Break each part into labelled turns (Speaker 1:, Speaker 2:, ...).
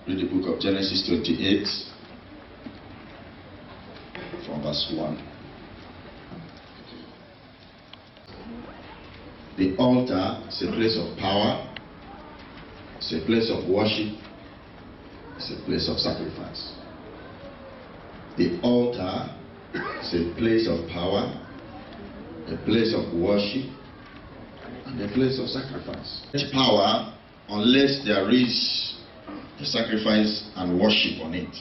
Speaker 1: Read the book of Genesis 28 from verse 1. The altar is a place of power, it's a place of worship, it's a place of sacrifice. The altar is a place of power, a place of worship, and a place of sacrifice. Power unless there is a sacrifice and worship on it.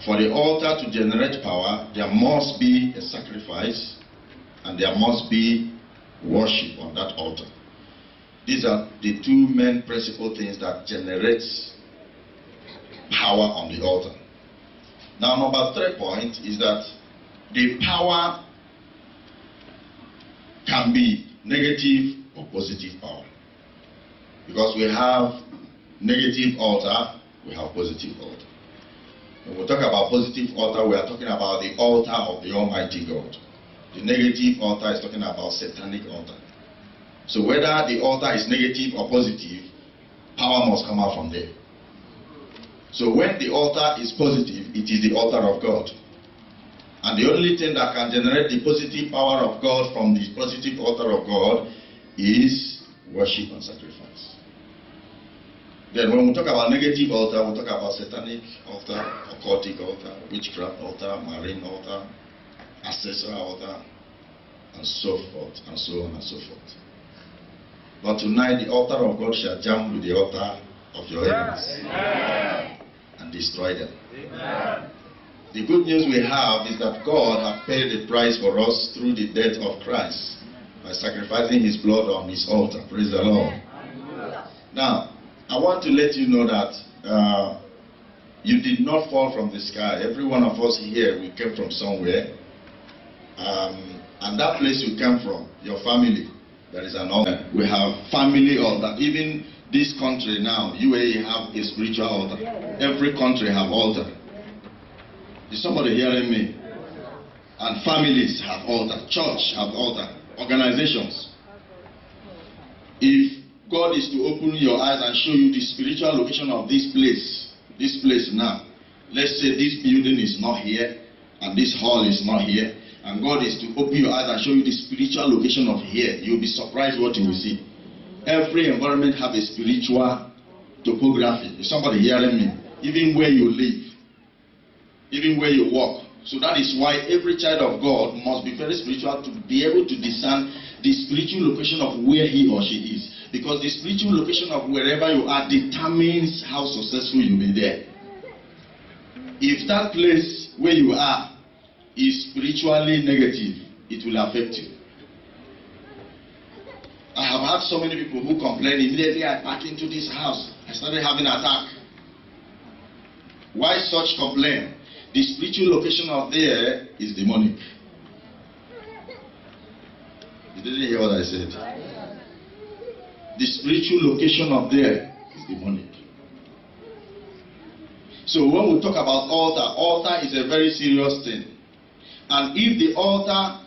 Speaker 1: For the altar to generate power, there must be a sacrifice and there must be worship on that altar. These are the two main principal things that generates power on the altar. Now, number 3 point is that the power can be negative or positive power. Because we have negative altar, we have positive altar. When we talk about positive altar, we are talking about the altar of the Almighty God. The negative altar is talking about satanic altar. So whether the altar is negative or positive, power must come out from there. So when the altar is positive, it is the altar of God. And the only thing that can generate the positive power of God from the positive altar of God is worship and sacrifice. Then when we talk about negative altar, we talk about satanic altar, occultic altar, witchcraft altar, marine altar, ancestral altar, and so forth, and so on and so forth. But tonight the altar of God shall jam with the altar of your enemies. Amen. And destroy them. Amen. The good news we have is that God has paid the price for us through the death of Christ by sacrificing his blood on his altar. Praise the Lord. Amen. Now, I want to let you know that you did not fall from the sky. Every one of us here, we came from somewhere. And that place you came from, your family, there is an altar. We have family altar. Even this country now, UAE have a spiritual altar. Every country have altar. Is somebody hearing me? And families have altar. Church have altar. Organizations. If God is to open your eyes and show you the spiritual location of this place now. Let's say this building is not here and this hall is not here, and God is to open your eyes and show you the spiritual location of here. You'll be surprised what you will see. Every environment have a spiritual topography. Is somebody hearing me? Even where you live, even where you walk. So that is why every child of God must be very spiritual to be able to discern the spiritual location of where he or she is. Because the spiritual location of wherever you are determines how successful you will be there. If that place where you are is spiritually negative, it will affect you. I have had so many people who complain, immediately I pack into this house, I started having an attack. Why such complaint? The spiritual location of there is demonic. You didn't hear what I said? The spiritual location of there is demonic. So when we talk about altar is a very serious thing. And if the altar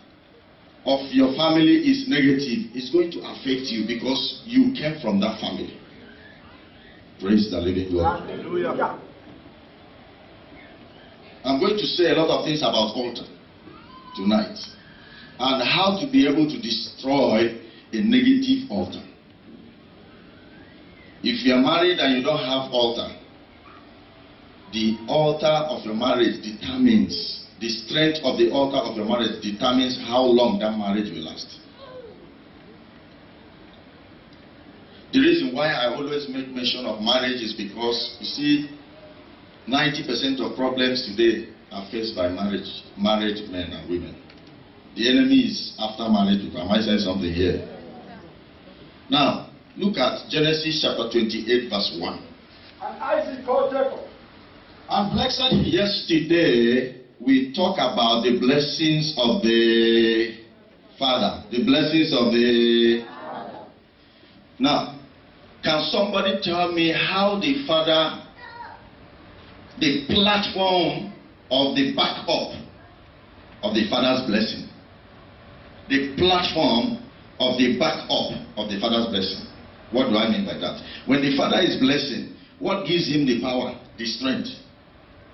Speaker 1: of your family is negative, it's going to affect you because you came from that family. Praise the living God. Hallelujah. I'm going to say a lot of things about altar tonight and how to be able to destroy a negative altar. If you are married and you don't have altar, the altar of your marriage determines, the strength of the altar of your marriage determines how long that marriage will last. The reason why I always make mention of marriage is because, you see, 90% of problems today are faced by married men and women. The enemy is after marriage. Am I saying something here? Now, look at Genesis chapter 28 verse 1.
Speaker 2: And Isaac called Jacob and blessed him.
Speaker 1: Yesterday, we talk about the blessings of the father. The blessings of the father. Now, can somebody tell me how the father, the platform of the backup of the father's blessing? The platform of the backup of the father's blessing. What do I mean by that? When the father is blessing, What gives him the power, the strength?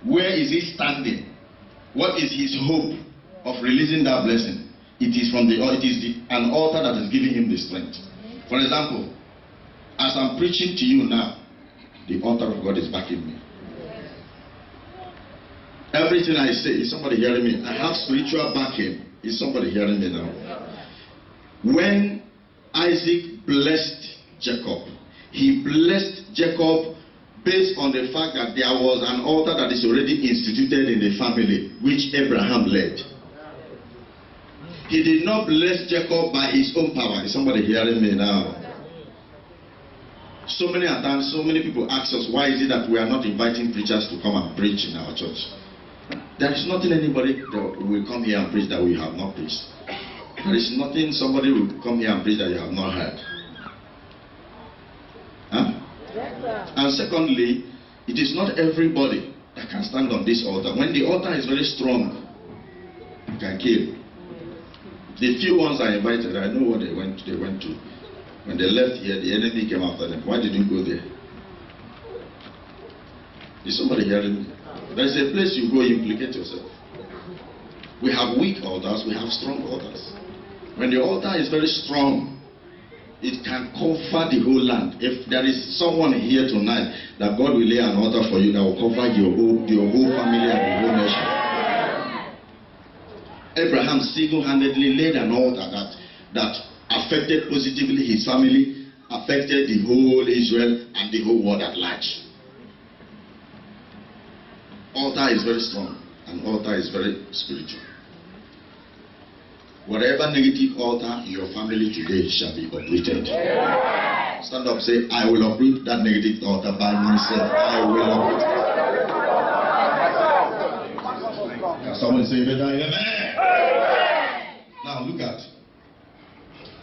Speaker 1: Where is he standing? What is his hope of releasing that blessing? It is an altar that is giving him the strength. For example, as I'm preaching to you now, the altar of God is backing me. Everything I say, is somebody hearing me? I have spiritual backing. Is somebody hearing me now? When Isaac blessed Jacob, he blessed Jacob based on the fact that there was an altar that is already instituted in the family, which Abraham led. He did not bless Jacob by his own power. Is somebody hearing me now? So many times, so many people ask us, why is it that we are not inviting preachers to come and preach in our church? There is nothing anybody that will come here and preach that we have not preached. There is nothing somebody will come here and preach that you have not heard. Huh? And secondly, it is not everybody that can stand on this altar. When the altar is very strong, you can kill. The few ones I invited, I know what they went to. When they left here, the enemy came after them. Why did you go there? Is somebody hearing me? There is a place you go, you implicate yourself. We have weak altars, we have strong altars. When the altar is very strong, it can cover the whole land. If there is someone here tonight that God will lay an altar for you that will cover your whole family and your whole nation. Abraham single-handedly laid an altar that affected positively his family, affected the whole Israel and the whole world at large. Altar is very strong and altar is very spiritual. Whatever negative altar in your family today shall be uprooted. Stand up, say, I will uproot that negative altar by myself. I will uproot it. Can someone say amen? Now look at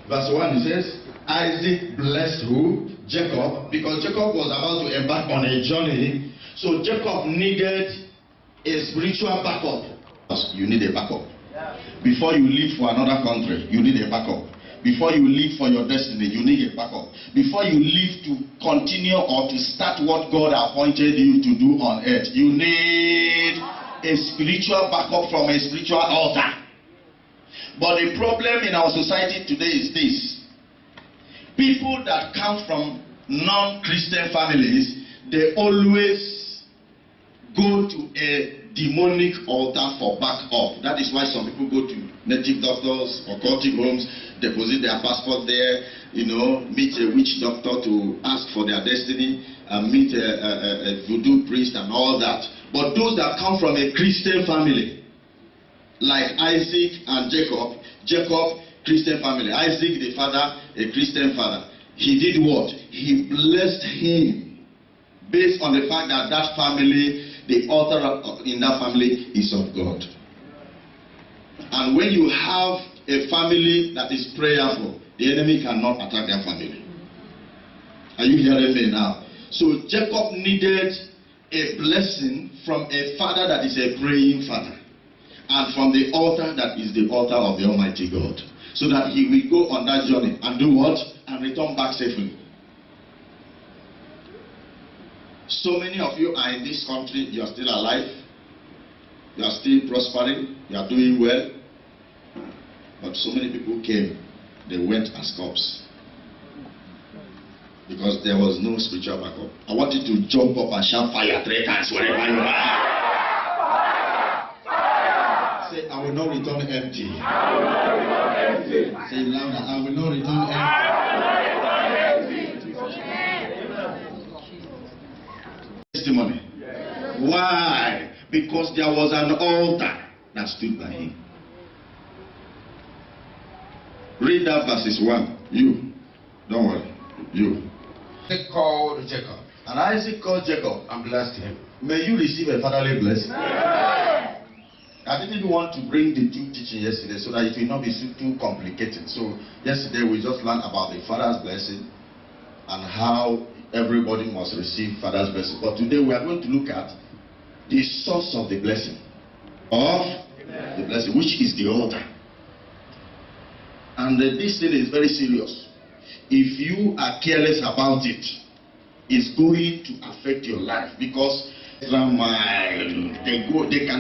Speaker 1: verse 1. It says, Isaac blessed who? Jacob, because Jacob was about to embark on a journey. So Jacob needed a spiritual backup. You need a backup. Before you leave for another country, you need a backup. Before you leave for your destiny, you need a backup. Before you leave to continue or to start what God appointed you to do on earth, you need a spiritual backup from a spiritual altar. But the problem in our society today is this. People that come from non-Christian families, they always go to a demonic altar for backup. That is why some people go to native doctors or cultic homes, deposit their passport there, meet a witch doctor to ask for their destiny, and meet a voodoo priest and all that. But those that come from a Christian family, like Isaac and Jacob, Christian family, Isaac the father, a Christian father, he did what? He blessed him based on the fact that that family, the altar in that family is of God. And when you have a family that is prayerful, the enemy cannot attack their family. Are you hearing me now? So Jacob needed a blessing from a father that is a praying father, and from the altar that is the altar of the Almighty God, so that he will go on that journey and do what? And return back safely. So many of you are in this country, you are still alive, you are still prospering, you are doing well. But so many people came, they went as corpses. Because there was no spiritual backup. I want you to jump up and shout fire 3 times wherever you are. Say, I will not return empty.
Speaker 2: I will not return empty.
Speaker 1: Say louder, I will not return empty. Testimony. Why? Because there was an altar that stood by him. Read that verses 1. You. Don't worry. You.
Speaker 2: Isaac called Jacob.
Speaker 1: And Isaac called Jacob and blessed him. May you receive a fatherly blessing. I didn't want to bring the two teaching yesterday so that it will not be too complicated. So yesterday we just learned about the father's blessing and how everybody must receive father's blessing. But today we are going to look at the source of the blessing. The blessing, which is the altar. And this thing is very serious. If you are careless about it, is going to affect your life, because they can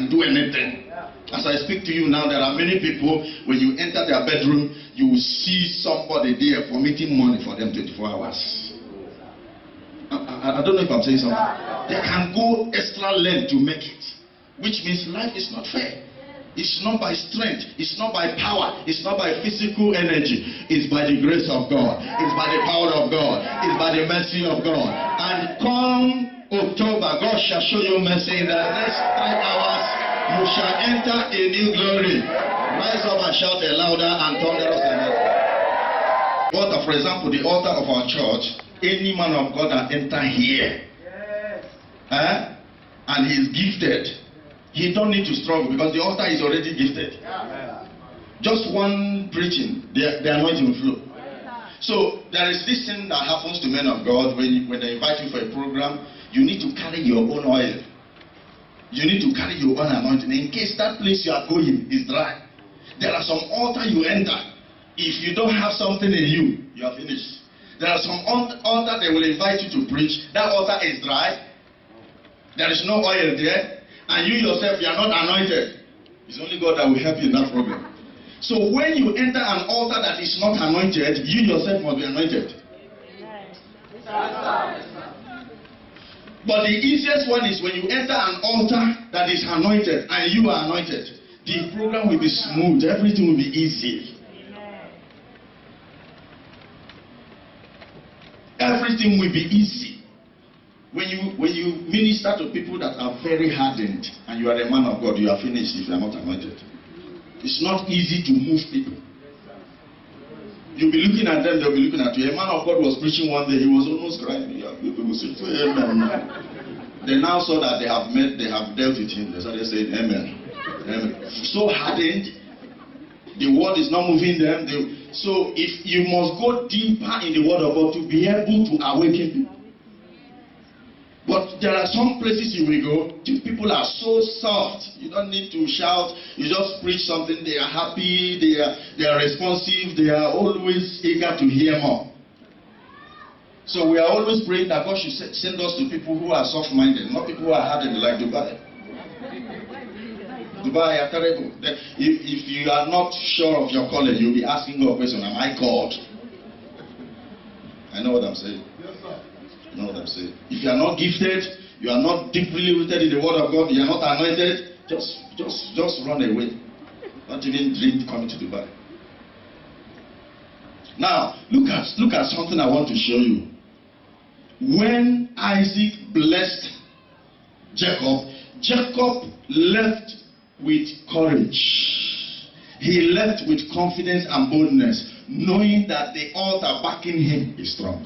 Speaker 1: do anything. As I speak to you now, there are many people, when you enter their bedroom, you will see somebody there committing money for them 24 hours. I don't know if I'm saying something. They can go extra length to make it, which means life is not fair. It's not by strength, it's not by power, it's not by physical energy. It's by the grace of God, it's by the power of God, it's by the mercy of God. And come October, God shall show you mercy. In the next 5 hours, you shall enter a new glory. Rise up and shout a louder and thunderous amen. Altar, for example, the altar of our church, any man of God that enter here, and he is gifted, he don't need to struggle, because the altar is already gifted. Just one preaching, the anointing will flow. So there is this thing that happens to men of God when they invite you for a program. You need to carry your own oil. You need to carry your own anointing in case that place you are going is dry. There are some altar you enter. If you don't have something in you, you are finished. There are some altar they will invite you to preach. That altar is dry. There is no oil there. And you yourself, you are not anointed. It's only God that will help you in that problem. So when you enter an altar that is not anointed, you yourself must be anointed. But the easiest one is when you enter an altar that is anointed and you are anointed. The program will be smooth. Everything will be easy. Everything will be easy. When you minister to people that are very hardened and you are a man of God, you are finished if you are not anointed. It's not easy to move people. You'll be looking at them, they'll be looking at you. A man of God was preaching one day, he was almost crying. People will say, amen. They now saw that they have dealt with him. They started saying, amen. Amen. So hardened, the word is not moving them. So if you must go deeper in the word of God to be able to awaken people. But there are some places you will go, people are so soft. You don't need to shout. You just preach something. They are happy. They are responsive. They are always eager to hear more. So we are always praying that God should send us to people who are soft-minded, not people who are hardened like Dubai. Dubai are terrible. If you are not sure of your calling, you'll be asking God a question, am I called? I know what I'm saying. You know what I'm saying? If you are not gifted, you are not deeply rooted in the word of God, you are not anointed, just run away. Don't even dream coming to Dubai. Now, look at something I want to show you. When Isaac blessed Jacob, Jacob left with courage. He left with confidence and boldness, knowing that the altar backing him is strong.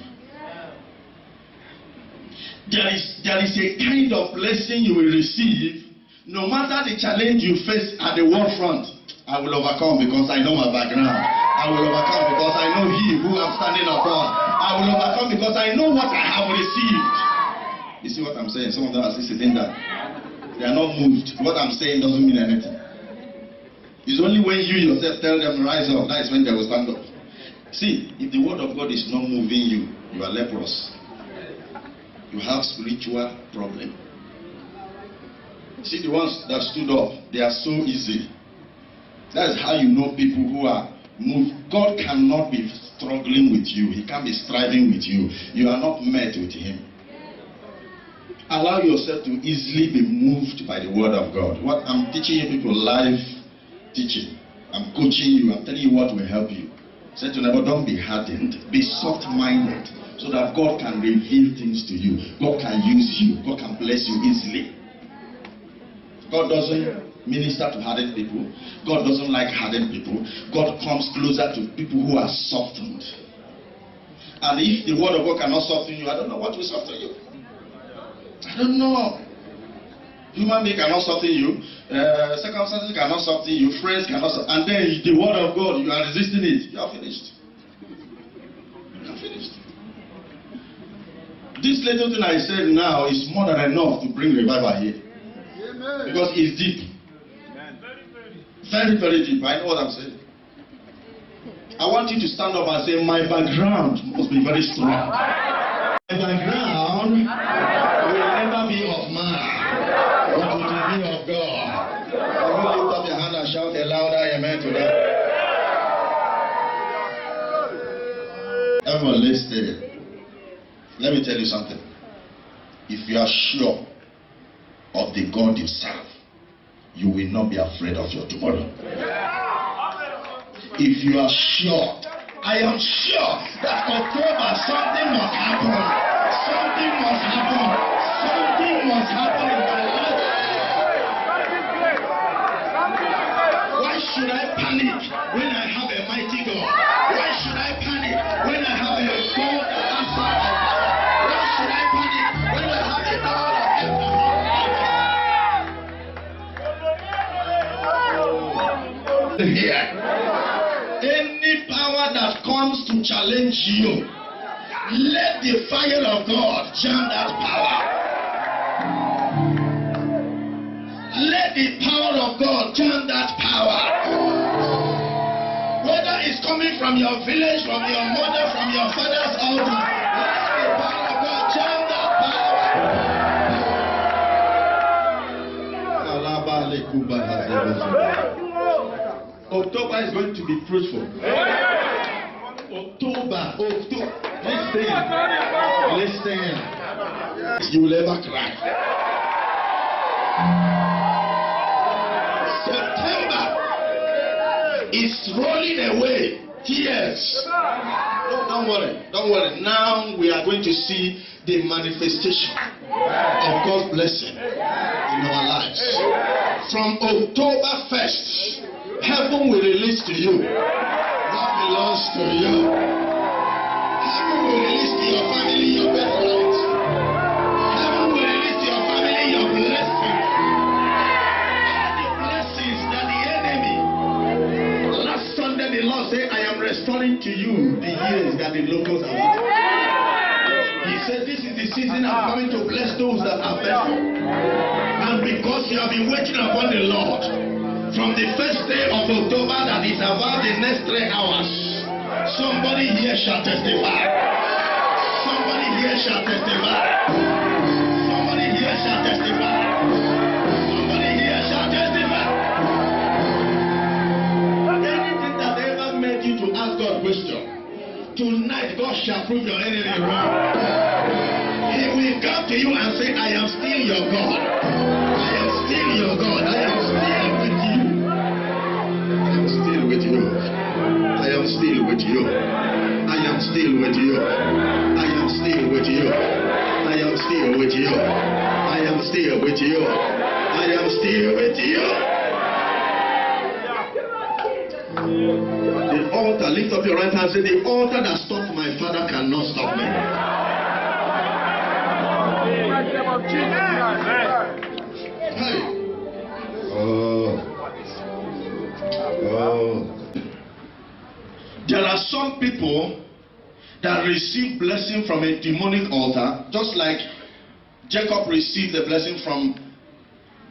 Speaker 1: There is a kind of blessing you will receive no matter the challenge you face at the war front. I will overcome because I know my background. I will overcome because I know He who I'm standing upon. I will overcome because I know what I have received. You see what I'm saying? Some of them are still sitting there. They are not moved. What I'm saying doesn't mean anything. It's only when you yourself tell them rise up, that is when they will stand up. See, if the word of God is not moving you, you are leprous. You have spiritual problem. See, the ones that stood up, they are so easy. That is how you know people who are moved. God cannot be struggling with you. He can't be striving with you. You are not met with Him. Allow yourself to easily be moved by the word of God. What I'm teaching you people, live teaching. I'm coaching you. I'm telling you what will help you. Say to neighbor, don't be hardened. Be soft-minded. So that God can reveal things to you. God can use you. God can bless you easily. God doesn't minister to hardened people. God doesn't like hardened people. God comes closer to people who are softened. And if the word of God cannot soften you, I don't know what will soften you. I don't know. Human being cannot soften you. Circumstances cannot soften you. Friends cannot soften. And then the word of God, you are resisting it. You are finished. You are finished. This little thing I said now is more than enough to bring revival here. Amen. Because it's deep. Amen. Very, very deep. I know what I'm saying. I want you to stand up and say, my background must be very strong. My background Come on, let's stay there. Let me tell you something. If you are sure of the God you serve, you will not be afraid of your tomorrow. If you are sure, I am sure that October something must happen. Something must happen. Something must happen in my life. Why should I panic when I have a mighty God? Why should I panic when I have a God that answers? Why should I panic when I have a God of Abraham? Here, any power that comes to challenge you, let the fire of God jam that power. Let the power of God jam that power. Whether it's coming from your village, from your mother, from your father's altar, let the power of God jam that power. October is going to be fruitful. October. Listen. You will ever cry. September is rolling away. Tears. Don't worry. Now we are going to see the manifestation of God's blessing in our lives. From October 1st, heaven will release to you what belongs to you. Heaven will release to your family your birthright. Heaven will release to your family your blessings. All the blessings that the enemy. Last Sunday the Lord said, I am restoring to you the years that the locusts have eaten. He said, this is the season I'm coming to bless those that are faithful. And because you have been waiting upon the Lord, from the first day of October that is about the next 3 hours, somebody here shall testify. Somebody here shall testify. Somebody here shall testify. Somebody here shall testify. Anything that ever made you to ask God question, tonight God shall prove your enemy wrong. He will come to you and say, I am still your God. I am still your God. I am still with you. I am still with you. I am still with you. I am still with you. I am still with you. I am still with you. I am still with you. I am still with you. The altar, lift up your right hand and say, the altar that stopped my father cannot stop me. Hey. There are some people that receive blessing from a demonic altar, just like Jacob received the blessing from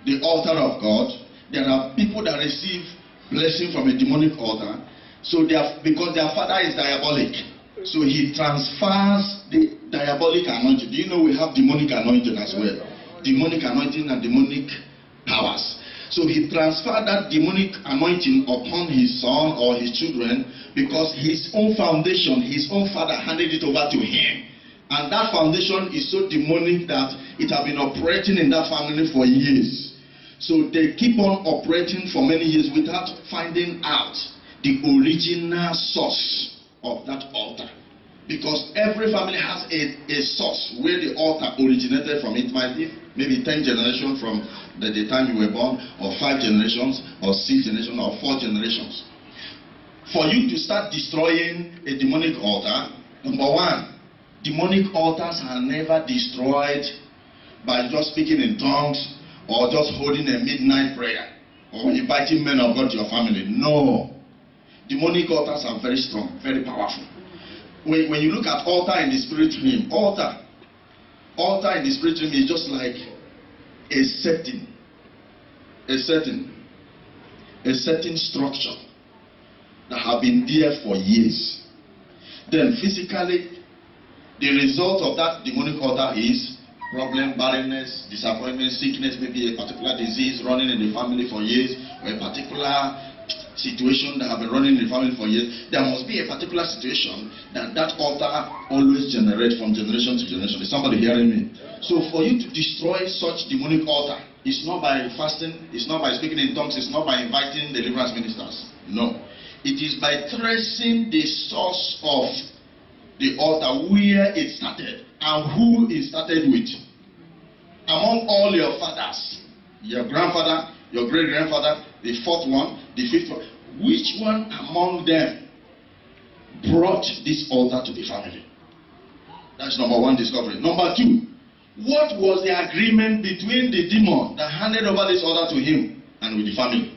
Speaker 1: the altar of God. There are people that receive blessing from a demonic altar, so because their father is diabolic, so he transfers the diabolic anointing. Do you know we have demonic anointing as well? Demonic anointing and demonic powers. So he transferred that demonic anointing upon his son or his children because his own foundation, his own father handed it over to him. And that foundation is so demonic that it has been operating in that family for years. So they keep on operating for many years without finding out the original source of that altar. Because every family has a source where the altar originated from. It might be maybe 10 generations from the time you were born, or 5 generations, or 6 generations, or 4 generations. For you to start destroying a demonic altar, number one, demonic altars are never destroyed by just speaking in tongues or just holding a midnight prayer or inviting men of God to your family. No. Demonic altars are very strong, very powerful. When you look at altar in the spirit realm, altar in the spirit realm is just like a certain structure that have been there for years. Then physically, the result of that demonic altar is problem, barrenness, disappointment, sickness, maybe a particular disease running in the family for years, or a particular situation that have been running in the family for years. There must be a particular situation that that altar always generates from generation to generation. Is somebody hearing me? So for you to destroy such demonic altar, it's not by fasting, it's not by speaking in tongues, it's not by inviting deliverance ministers. No. It is by tracing the source of the altar, where it started and who it started with. Among all your fathers, your grandfather, your great-grandfather, the fourth one, the fifth one, which one among them brought this altar to the family? That's number one discovery. Number two, what was the agreement between the demon that handed over this altar to him and with the family?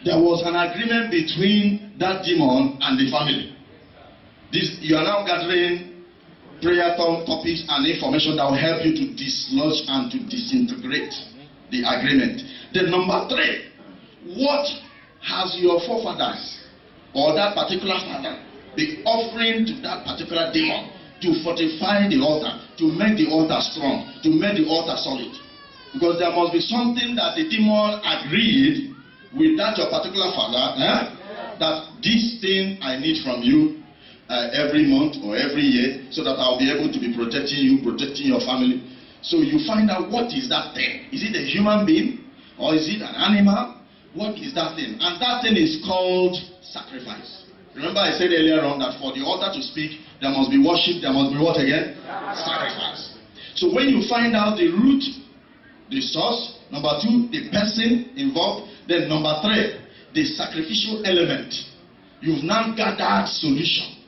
Speaker 1: There was an agreement between that demon and the family. You are now gathering prayer topics and information that will help you to dislodge and to disintegrate the agreement. Then number three, what has your forefathers or that particular father been offering to that particular demon to fortify the altar, to make the altar strong, to make the altar solid? Because there must be something that the demon agreed with that your particular father, that this thing I need from you every month or every year, so that I'll be able to be protecting you, protecting your family. So you find out, what is that thing? Is it a human being or is it an animal? What is that thing? And that thing is called sacrifice. Remember I said earlier on that for the altar to speak, there must be worship, there must be what again? Sacrifice. So when you find out the root, the source, number two, the person involved, then number three, the sacrificial element, you've now gathered solution.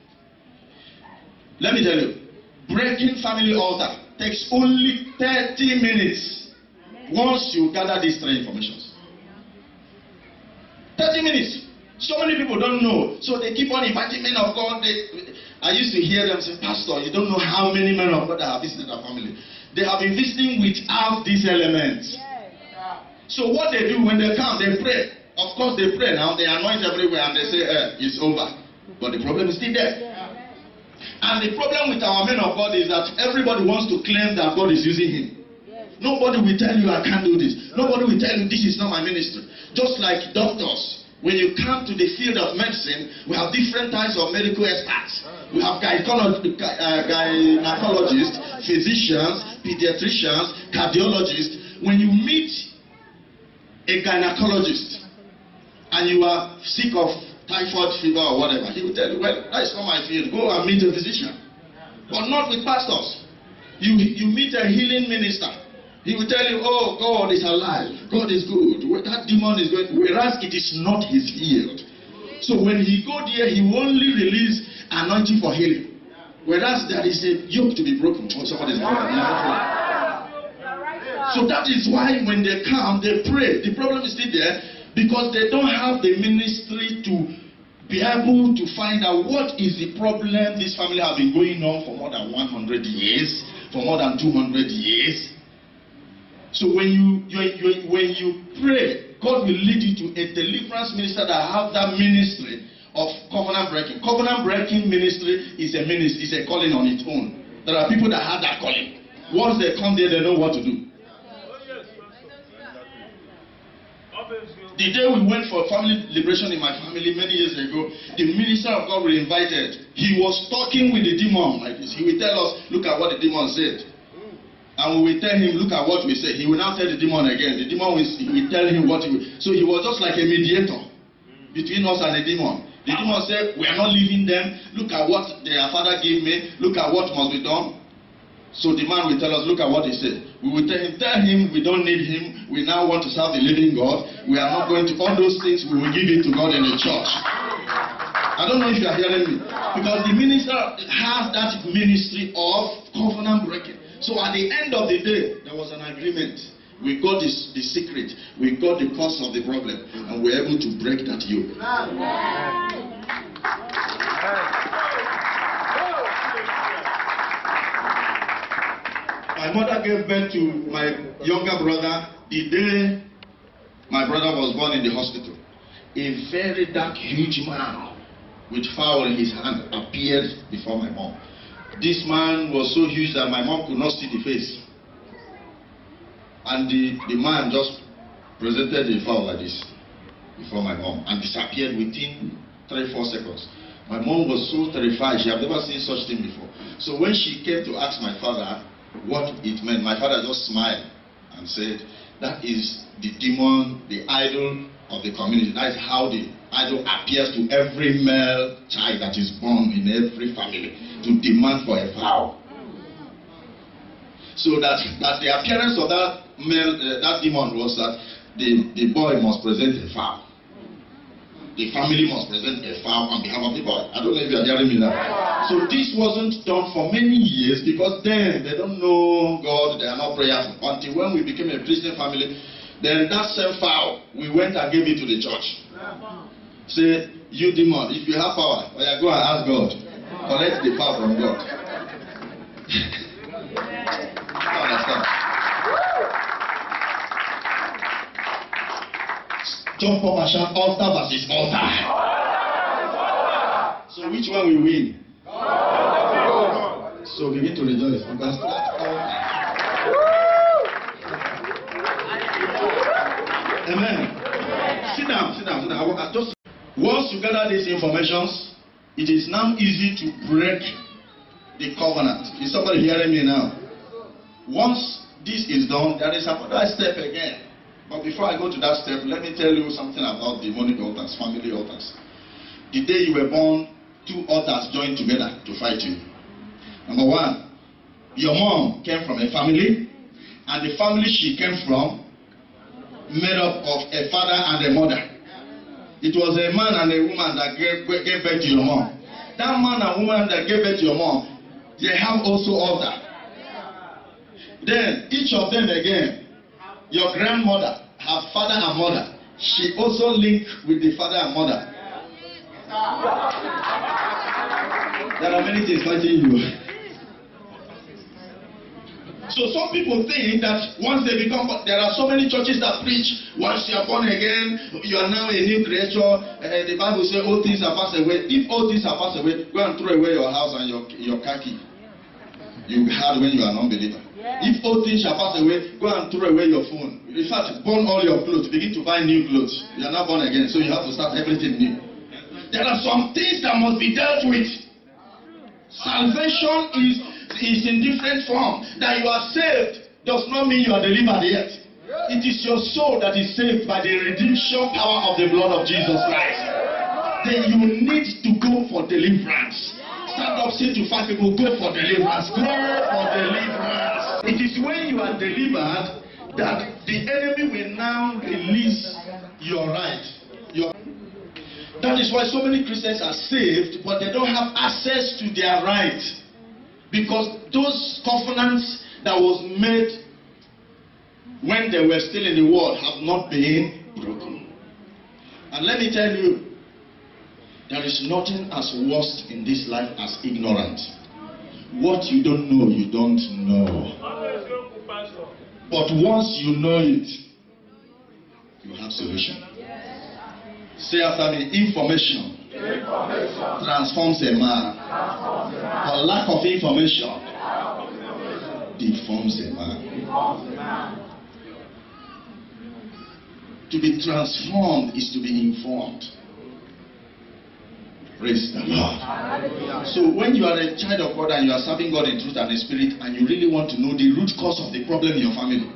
Speaker 1: Let me tell you, breaking family altar takes only 30 minutes once you gather these three informations. 30 minutes. So many people don't know. So they keep on inviting men of God. I used to hear them say, Pastor, you don't know how many men of God that have visited our family. They have been visiting without these elements. So what they do when they come, they pray. Of course they pray now, they anoint everywhere and they say, it's over. But the problem is still there. And the problem with our men of God is that everybody wants to claim that God is using him. Nobody will tell you I can't do this. Nobody will tell you this is not my ministry. Just like doctors, when you come to the field of medicine, we have different types of medical experts. We have gynecologists, physicians, pediatricians, cardiologists. When you meet a gynecologist and you are sick of typhoid fever or whatever, he will tell you, well, that is not my field, go and meet a physician. But not with pastors. You meet a healing minister, he will tell you, oh, God is alive, God is good, that demon is good, whereas it is not his field. So when he go there, he will only release anointing for healing, whereas there is a yoke to be broken. Oh, somebody's broken. So that is why when they come, they pray. The problem is still there because they don't have the ministry to be able to find out what is the problem this family have been going on for more than 100 years, for more than 200 years. So when you pray, God will lead you to a deliverance minister that have that ministry of covenant breaking. Covenant breaking ministry is a ministry, is a calling on its own. There are people that have that calling. Once they come there, they know what to do. The day we went for family liberation in my family many years ago, the minister of God we invited, he was talking with the demon like this. He will tell us, look at what the demon said. And we will tell him, look at what we said. He will now tell the demon again. The demon will tell him what he will. So he was just like a mediator between us and the demon. The demon said, we are not leaving them. Look at what their father gave me. Look at what must be done. So the man will tell us, look at what he said. We will tell him we don't need him. We now want to serve the living God. We are not going to, all those things we will give it to God in the church. I don't know if you are hearing me. Because the minister has that ministry of covenant breaking. So at the end of the day, there was an agreement. We got the secret. We got the cause of the problem. And we were able to break that yoke. My mother gave birth to my younger brother the day my brother was born in the hospital. A very dark, huge man with fowl in his hand appeared before my mom. This man was so huge that my mom could not see the face. And the man just presented the fowl like this. before my mom and disappeared within 3-4 seconds. My mom was so terrified. She had never seen such thing before. So when she came to ask my father what it meant, my father just smiled and said, that is the demon, the idol of the community. That is how the idol appears to every male child that is born in every family to demand for a vow. So that the appearance of that male, that demon was that the boy must present a vow. The family must present a vow on behalf of the boy. I don't know if you are hearing me now. So this wasn't done for many years because then they don't know God, they are not prayerful. Until when we became a Christian family, then that same vow, we went and gave it to the church. Say, you demon, if you have power, go and ask God. Collect the power from God. I understand. Jump up and shout, altar versus altar. So which one will win? So begin to rejoice because that altar. Amen. Sit down. Just once you gather these informations, it is now easy to break the covenant. Is somebody hearing me now? Once this is done, there is another step again. But before I go to that step, let me tell you something about demonic altars, family altars. The day you were born, 2 altars joined together to fight you. Number 1, your mom came from a family, and the family she came from made up of a father and a mother. It was a man and a woman that gave birth to your mom. That man and woman that gave birth to your mom, they have also altar. Then each of them again, your grandmother, her father and mother, she also linked with the father and mother. There are many things fighting you. So some people think that once they become, there are so many churches that preach, once you are born again, you are now a new creature. The Bible says all things are passed away. If all things are passed away, go and throw away your house and your car key you had when you are an unbeliever. If all things shall pass away, go and throw away your phone. In fact, burn all your clothes. Begin to buy new clothes. You are not born again, so you have to start everything new. There are some things that must be dealt with. Salvation is in different form. That you are saved does not mean you are delivered yet. It is your soul that is saved by the redemption power of the blood of Jesus Christ. Then you need to go for deliverance. Stand up, say to 5 people, go for deliverance. Go for deliverance. It is when you are delivered that the enemy will now release your right. That is why so many Christians are saved, but they don't have access to their right. Because those covenants that was made when they were still in the world have not been broken. And let me tell you, there is nothing as worst in this life as ignorance. What you don't know, you don't know. But once you know it, you have solution. Say after me, information transforms a man. For lack of information deforms a man. To be transformed is to be informed. Praise the Lord. So when you are a child of God and you are serving God in truth and in spirit, and you really want to know the root cause of the problem in your family,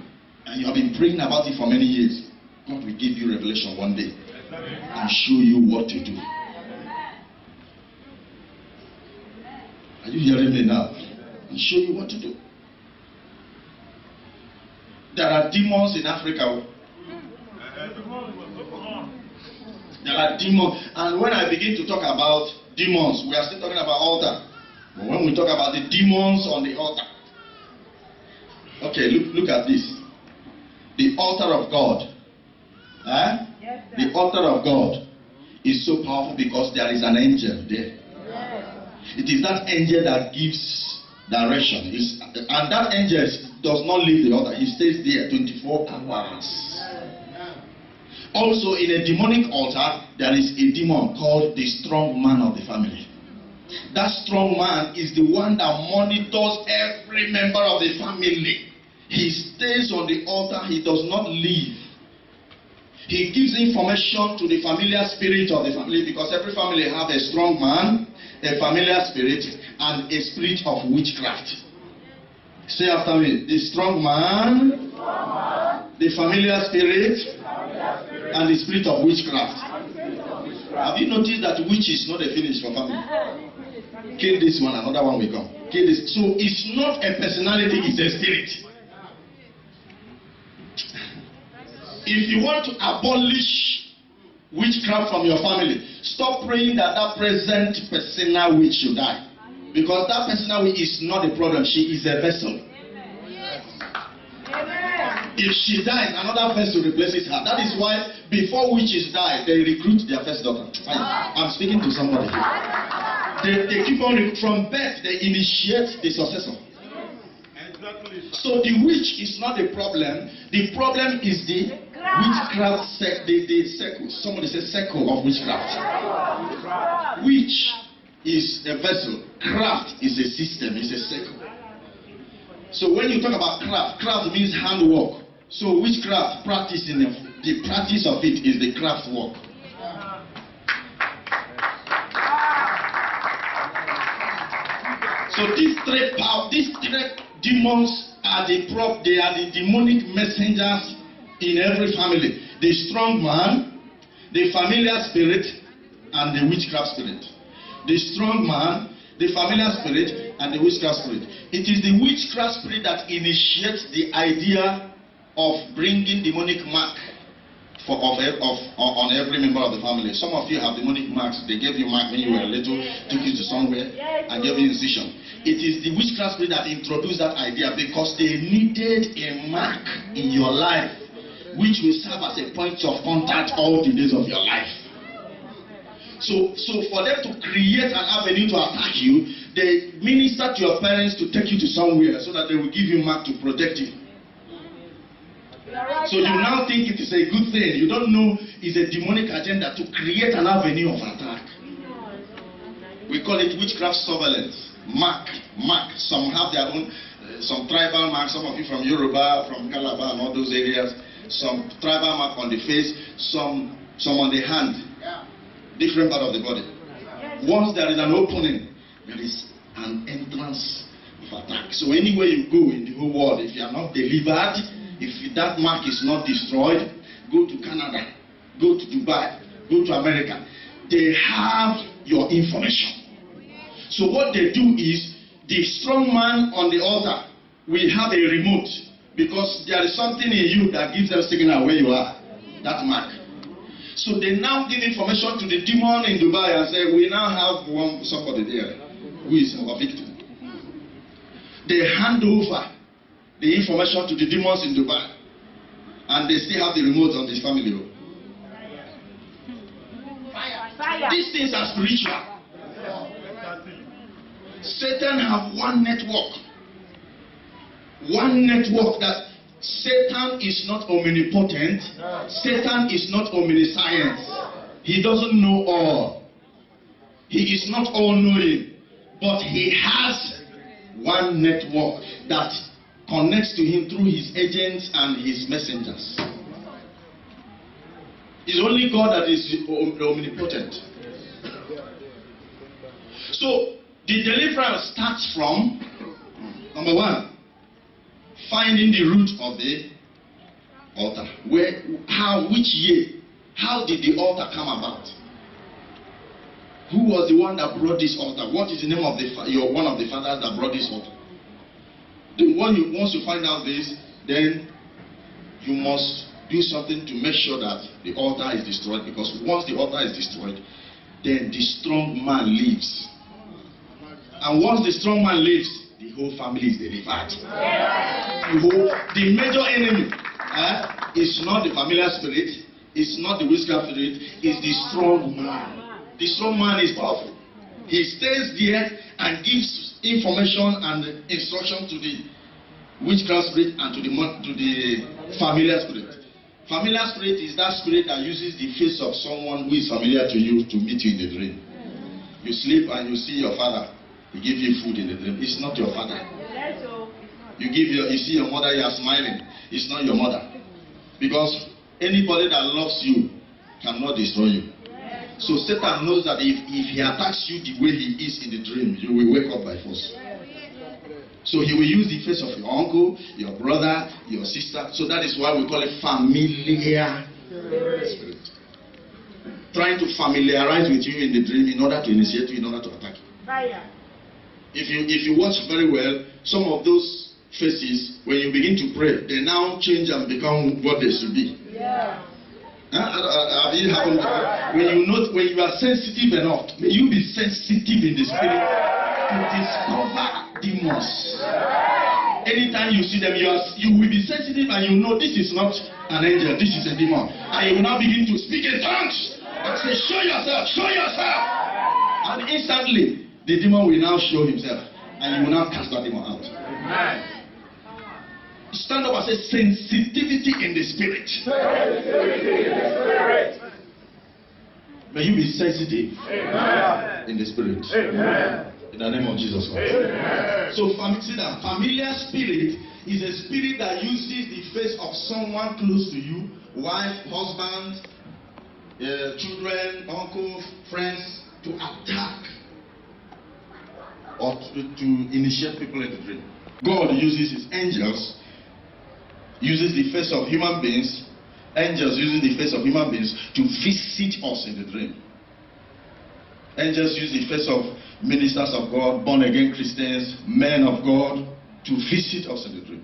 Speaker 1: and you have been praying about it for many years, God will give you revelation one day and show you what to do. Are you hearing me now? And show you what to do. There are demons in Africa. There are demons, and when I begin to talk about demons, we are still talking about altar. But when we talk about the demons on the altar, okay, look at this. The altar of God. Yes, the altar of God is so powerful because there is an angel there. It is that angel that gives direction. And that angel does not leave the altar. He stays there 24 hours. Also, in a demonic altar, there is a demon called the strong man of the family. That strong man is the one that monitors every member of the family. He stays on the altar. He does not leave.
Speaker 3: He gives information to the familiar spirit of the family, because every family have a strong man, a familiar spirit, and a spirit of witchcraft. Say after me. The strong man, the familiar spirit, and the spirit of witchcraft. Have you noticed that witch is not a finish for family? Kill this one, another one will come. Kill this. So it's not a personality, it's a spirit. If you want to abolish witchcraft from your family, stop praying that present personal witch should die. Because that personal witch is not the problem, she is a vessel. If she dies, another vessel replaces her. That is why before witches die, they recruit their first daughter. I'm speaking to somebody. They keep on, from birth, they initiate the successor. So the witch is not the problem. The problem is the witchcraft, the circle. Somebody says circle of witchcraft. Witch is a vessel. Craft is a system, is a circle. So when you talk about craft, craft means handwork. So witchcraft, practicing the practice of it is the craft work. So these three demons are they are the demonic messengers in every family. The strong man, the familiar spirit, and the witchcraft spirit. The strong man, the familiar spirit, and the witchcraft spirit. It is the witchcraft spirit that initiates the idea of bringing demonic mark on every member of the family. Some of you have demonic marks. They gave you mark when you were little, took you to somewhere, and gave you incision. It is the witchcraft spirit that introduced that idea, because they needed a mark in your life which will serve as a point of contact all the days of your life. So for them to create an avenue to attack you, they minister to your parents to take you to somewhere so that they will give you mark to protect you. So you now think it is a good thing. You don't know it's a demonic agenda to create an avenue of attack. We call it witchcraft surveillance. Mark. Some have their own, some tribal mark. Some of you from Yoruba, from Calabar and all those areas. Some tribal mark on the face, some on the hand. Different part of the body. Once there is an opening, there is an entrance of attack. So anywhere you go in the whole world, if you are not delivered, if that mark is not destroyed, go to Canada, go to Dubai, go to America. They have your information. So what they do is, the strong man on the altar will have a remote, because there is something in you that gives them signal where you are, that mark. So they now give information to the demon in Dubai and say, we now have somebody there who is our victim. They hand over the information to the demons in Dubai, and they still have the remote on this family. Fire. These things are spiritual. Satan have one network that Satan is not omnipotent. Satan is not omniscience. He doesn't know all. He is not all-knowing. But he has one network that connects to him through his agents and his messengers. It's only God that is omnipotent. So the deliverance starts from, number one, finding the root of the altar. Which year? How did the altar come about? Who was the one that brought this altar? What is the name of one of the fathers that brought this altar? Once you find out this, then you must do something to make sure that the altar is destroyed. Because once the altar is destroyed, then the strong man leaves. And once the strong man leaves, the whole family is delivered. The major enemy is not the familiar spirit, it's not the witchcraft spirit, it's the strong man. The strong man is powerful. He stays there and gives information and instruction to the witchcraft spirit and to the familiar spirit. Familiar spirit is that spirit that uses the face of someone who is familiar to you to meet you in the dream. You sleep and you see your father. He gives you food in the dream. It's not your father. You see your mother, you are smiling. It's not your mother. Because Anybody that loves you cannot destroy you. So Satan knows that if he attacks you the way he is in the dream, you will wake up by force. So he will use the face of your uncle, your brother, your sister. So that is why we call it familiar spirit. Trying to familiarize with you in the dream in order to initiate you, in order to attack you. If you watch very well, some of those faces, when you begin to pray, they now change and become what they should be. Yeah. Have it happened when you are sensitive enough, may you be sensitive in the spirit to discover demons. Anytime you see them, you will be sensitive and you know this is not an angel, this is a demon. And you will now begin to speak in tongues and say, show yourself, show yourself. And instantly, the demon will now show himself and you will now cast that demon out. Amen. Stand up and say sensitivity in the spirit. Sensitivity in the spirit. May you be sensitive. Amen. In the spirit. Amen. In the name of Jesus Christ. Amen. So familiar spirit is a spirit that uses the face of someone close to you, wife, husband, children, uncle, friends, to attack or to initiate people in the dream. God uses his angels, uses the face of human beings, angels using the face of human beings to visit us in the dream. Angels use the face of ministers of God, born again Christians, men of God, to visit us in the dream.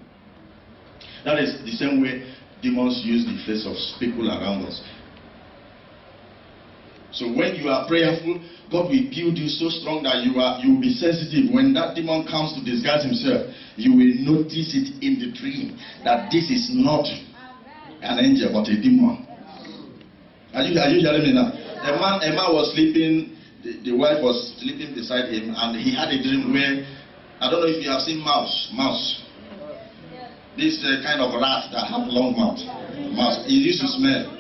Speaker 3: That is the same way demons use the face of people around us. So when you are prayerful, God will build you so strong that you will be sensitive. When that demon comes to disguise himself, you will notice it in the dream that this is not an angel but a demon. Are you hearing me now? A man was sleeping, the wife was sleeping beside him, and he had a dream where, I don't know if you have seen mouse. This kind of rat that have long mouth. Mouse. It used to smell.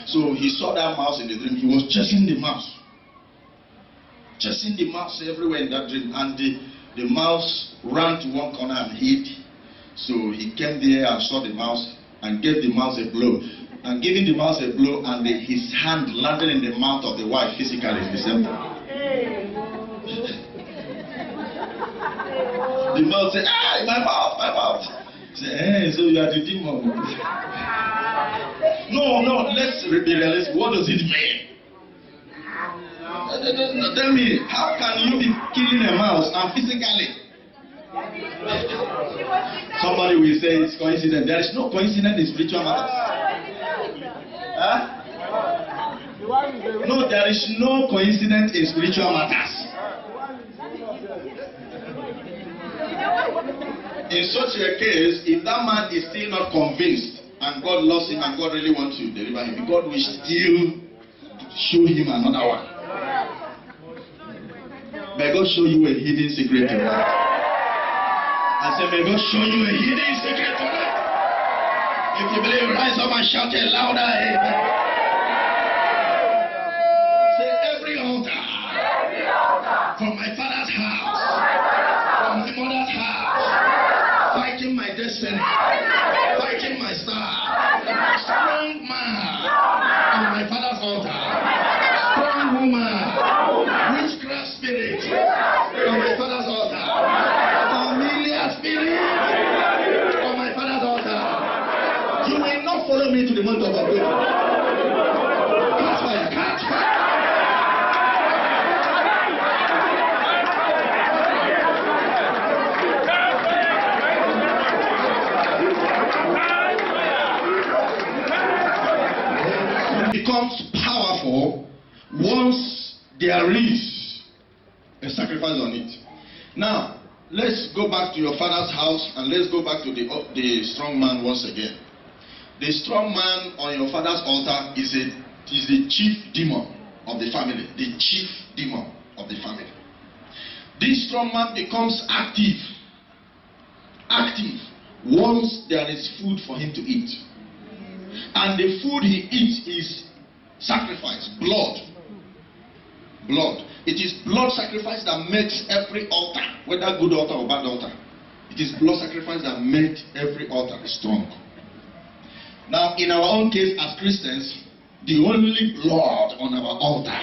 Speaker 3: So he saw that mouse in the dream. He was chasing the mouse. Chasing the mouse everywhere in that dream. And the mouse ran to one corner and hid. So he came there and saw the mouse and gave the mouse a blow. And giving the mouse a blow and his hand landed in the mouth of the wife physically is the same thing. The mouse said, "Hey, my mouth. He said, hey, so you are the demon." No, let's be realistic. What does it mean? Tell me, how can you be killing a mouse and physically? Somebody will say it's coincidence. There is no coincidence in spiritual matters. Huh? No, there is no coincidence in spiritual matters. In such a case, if that man is still not convinced and God loves him and God really wants to deliver him, God will still show him another one. May God show you a hidden secret tonight. I said, may God show you a hidden secret tonight. If you believe, rise up and shout it louder. Amen. Say, every altar from my father's house, from my mother's house, fighting my destiny, fighting my star, strong man on my father's altar, strong woman, witchcraft spirit on my father's altar, familiar spirit on my father's altar. You will not follow me to the month of October. Catch fire, catch fire. Becomes powerful once there is a sacrifice on it. Now, let's go back to your father's house and let's go back to the strong man once again. The strong man on your father's altar is the chief demon of the family. The chief demon of the family. This strong man becomes active once there is food for him to eat. And the food he eats is sacrifice, blood. It is blood sacrifice that makes every altar, whether good altar or bad altar, it is blood sacrifice that makes every altar strong. Now, in our own case as Christians, the only blood on our altar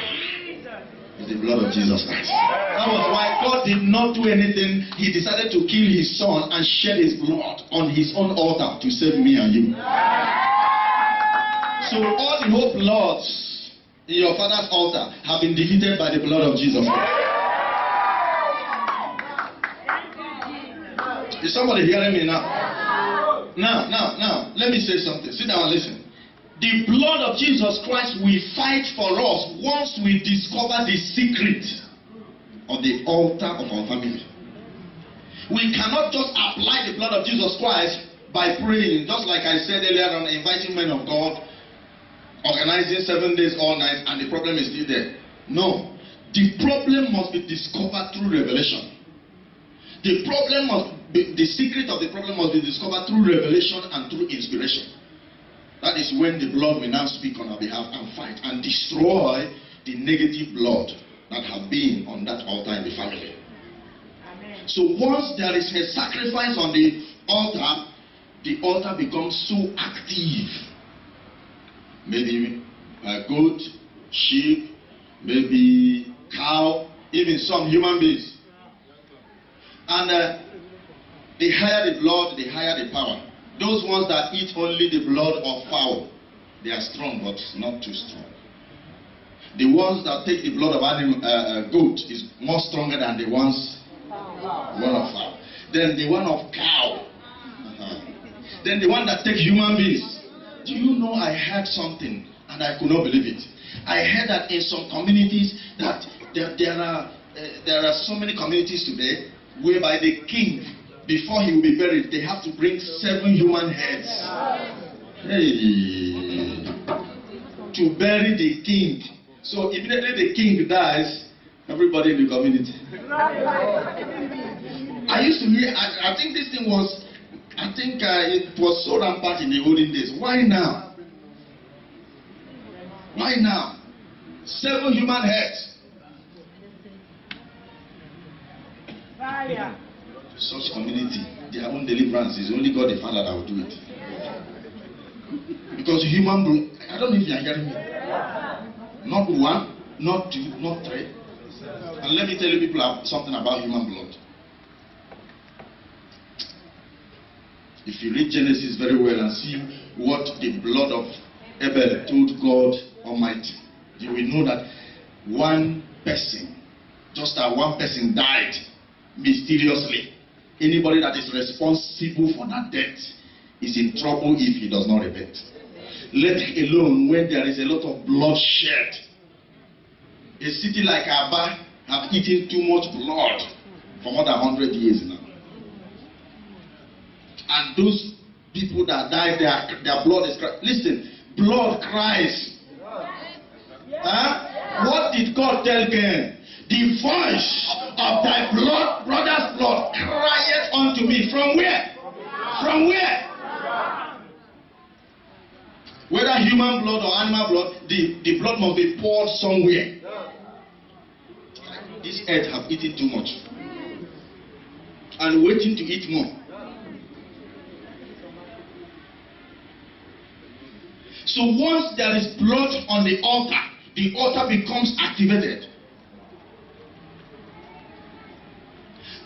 Speaker 3: is the blood of Jesus Christ. That was why God did not do anything. He decided to kill his son and shed his blood on his own altar to save me and you. So all the whole bloods in your father's altar have been defeated by the blood of Jesus Christ. Is somebody hearing me now? Now, let me say something. Sit down and listen. The blood of Jesus Christ will fight for us once we discover the secret of the altar of our family. We cannot just apply the blood of Jesus Christ by praying, just like I said earlier on, inviting men of God, organizing 7 days, all night, and the problem is still there. No. The problem must be discovered through revelation. The secret of the problem must be discovered through revelation and through inspiration. That is when the blood will now speak on our behalf and fight and destroy the negative blood that have been on that altar in the family. Amen. So once there is a sacrifice on the altar becomes so active. Maybe a goat, sheep, maybe cow, even some human beings. And the higher the blood, the higher the power. Those ones that eat only the blood of fowl, they are strong but not too strong. The ones that take the blood of goat is more stronger than the ones one of fowl. Then the one of cow. Then the one that take human beings. Do you know, I heard something and I could not believe it. I heard that in some communities that there are so many communities today whereby the king, before he will be buried, they have to bring 7 human heads. Hey, to bury the king. So immediately the king dies, everybody in the community. I used to hear, I think this thing was, it was so rampant in the olden days. Why now? Why now? 7 human heads. Such community, their own deliverance is only God the Father that will do it. Because human blood, I don't know if you are hearing me. Not 1, not 2, not 3. And let me tell you people something about human blood. If you read Genesis very well and see what the blood of Abel told God Almighty, you will know that one person, just that one person died mysteriously. Anybody that is responsible for that death is in trouble if he does not repent. Let alone when there is a lot of blood shed. A city like Aba have eaten too much blood for more than 100 years now. And those people that died, their blood is crying. Listen, blood cries. What did God tell Cain? The voice of thy blood, brother's blood, crieth unto me. From where? From where? Whether human blood or animal blood, the blood must be poured somewhere. This earth have eaten too much and waiting to eat more. So once there is blood on the altar becomes activated.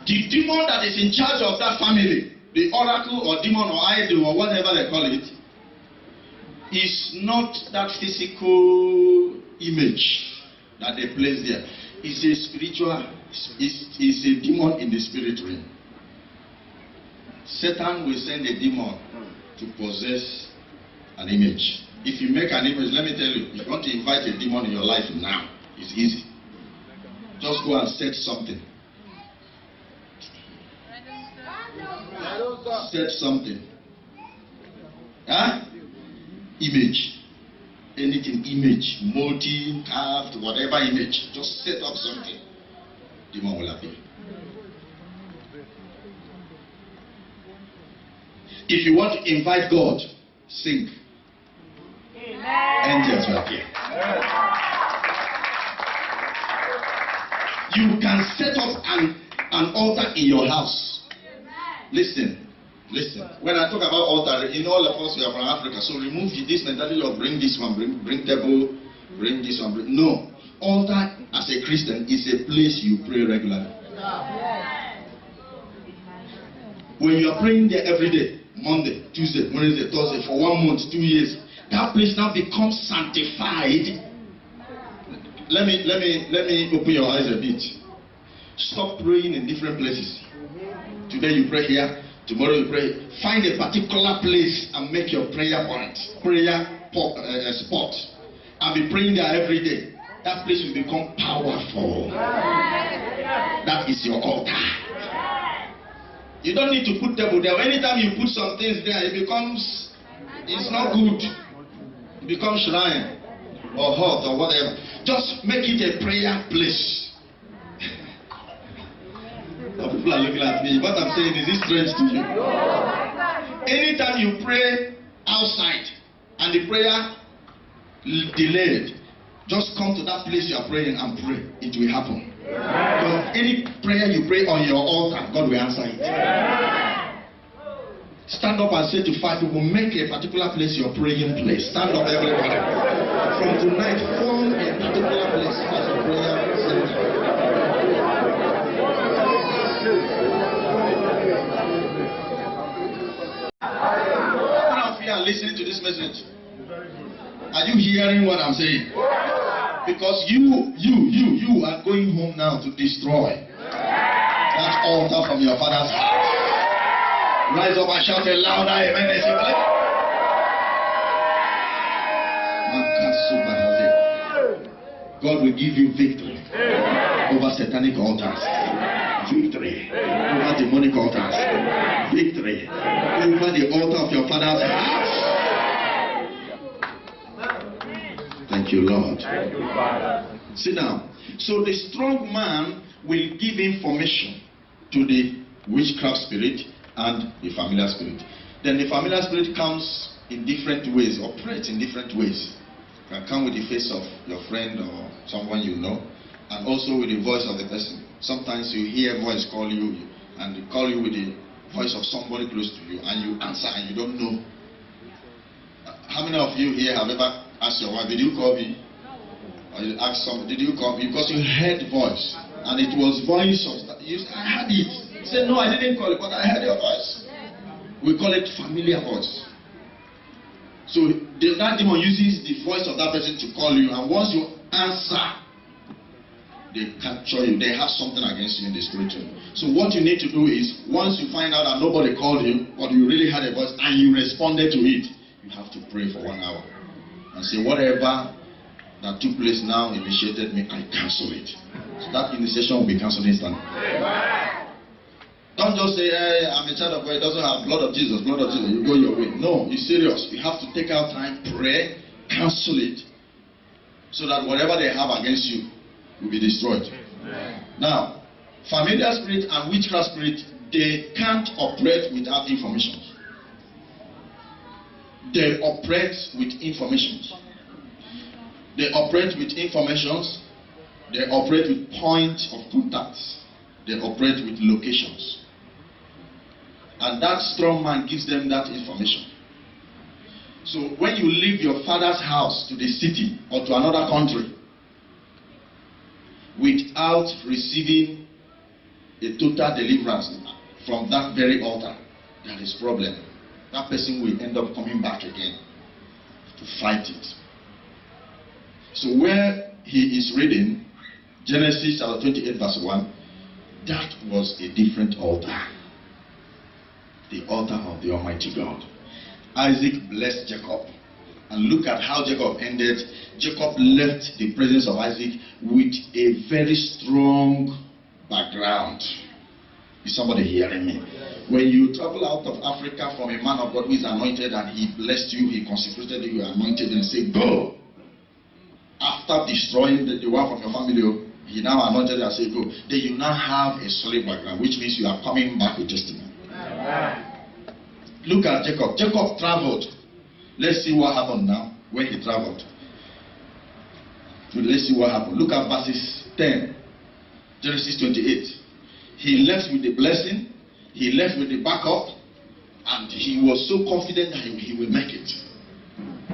Speaker 3: The demon that is in charge of that family, the oracle or demon or idol or whatever they call it, is not that physical image that they place there. It's a spiritual, it's a demon in the spirit realm. Satan will send a demon to possess an image. If you make an image, let me tell you, if you want to invite a demon in your life now, it's easy. Just go and set something. Set something. Image. Anything image. Molten, carved, whatever image. Just set up something. Demon will appear. If you want to invite God, sing. Angels will appear. You can set up an altar in your house. Listen, Listen, when I talk about altar, in all of us we are from Africa, so remove this mentality of bring this one, bring table, bring this one. No, altar as a Christian is a place you pray regularly. When you are praying there every day, Monday, Tuesday, Wednesday, Thursday, for 1 month, 2 years, that place now becomes sanctified. Let me open your eyes a bit. Stop praying in different places. Today you pray here, tomorrow you pray. Find a particular place and make your prayer point, spot, and be praying there every day. That place will become powerful. That is your altar. You don't need to put table there. Anytime you put some things there, it's not good. It becomes shrine or hut or whatever. Just make it a prayer place. People are looking at me. What I'm saying, is it strange to you? Anytime you pray outside and the prayer delayed, just come to that place you are praying and pray. It will happen. Because any prayer you pray on your altar, God will answer it. Stand up and say to 5 people, make a particular place your praying place. Stand up, everybody. From tonight, form a particular place as a prayer center. How many of you are listening to this message? Are you hearing what I'm saying? Because you are going home now to destroy that altar from your father's house. Rise up and shout a louder amen as you believe. God will give you victory over satanic altars, victory over demonic altars, victory over the altar of your father's house. Thank you, Lord.
Speaker 2: Thank you, Father.
Speaker 3: Sit down. So the strong man will give information to the witchcraft spirit and the familiar spirit. Then the familiar spirit comes in different ways, operates in different ways. It can come with the face of your friend or someone you know, and also with the voice of the person. Sometimes you hear a voice call you, and they call you with the voice of somebody close to you, and you answer and you don't know. How many of you here have ever asked your wife, did you call me? Or you ask somebody, did you call me? Because you heard voice, and it was voice of you say, I heard it. You say, no, I didn't call it, but I heard your voice. We call it familiar voice. So that demon uses the voice of that person to call you, and once you answer, they capture you. They have something against you in the spiritual. So what you need to do is, once you find out that nobody called you, but you really had a voice and you responded to it, you have to pray for 1 hour and say, whatever that took place now initiated me, I cancel it. So that initiation will be cancelled instantly. Don't just say, hey, I'm a child of God, it doesn't have blood of Jesus, you go your way. No, you're serious. You have to take out time, pray, cancel it, so that whatever they have against you will be destroyed. Now, familiar spirit and witchcraft spirit, they can't operate without information. They operate with information. They operate with informations. They operate with points of contacts. They operate with locations. And that strong man gives them that information. So when you leave your father's house to the city or to another country without receiving a total deliverance from that very altar, there is problem. That person will end up coming back again to fight it. So where he is reading Genesis chapter 28 verse 1, that was a different altar. The altar of the Almighty God. Isaac blessed Jacob. And look at how Jacob ended. Jacob left the presence of Isaac with a very strong background. Is somebody hearing me? When you travel out of Africa from a man of God who is anointed and he blessed you, he consecrated you, you are anointed, and say, go. After destroying the one from your family, he now anointed and say, go. Then you now have a solid background, which means you are coming back with testimony. Look at Jacob. Jacob traveled. Let's see what happened now when he traveled. Let's see what happened. Look at verses 10. Genesis 28. He left with the blessing. He left with the backup. And he was so confident that he will make it,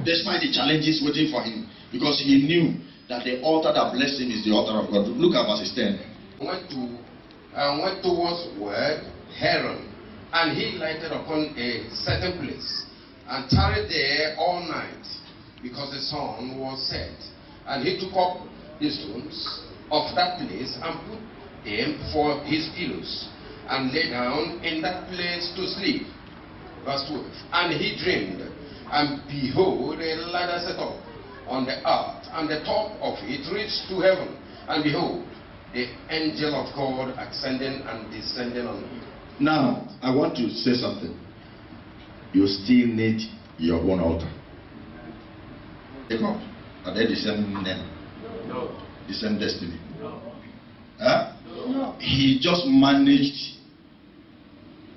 Speaker 3: despite the challenges waiting for him, because he knew that the altar that blessed him is the altar of God. Look at verse 10.
Speaker 4: Went towards Haran, and he lighted upon a certain place, and tarried there all night, because the sun was set. And he took up the stones of that place, and put them for his pillows, and lay down in that place to sleep. Verse 12. And he dreamed, and behold, a ladder set up on the earth, and the top of it reached to heaven. And behold, the angel of God ascending and descending on him.
Speaker 3: Now, I want to say something. You still need your own altar. Jacob, are they the same name?
Speaker 4: No.
Speaker 3: The same destiny?
Speaker 4: No.
Speaker 3: Huh?
Speaker 4: No.
Speaker 3: He just managed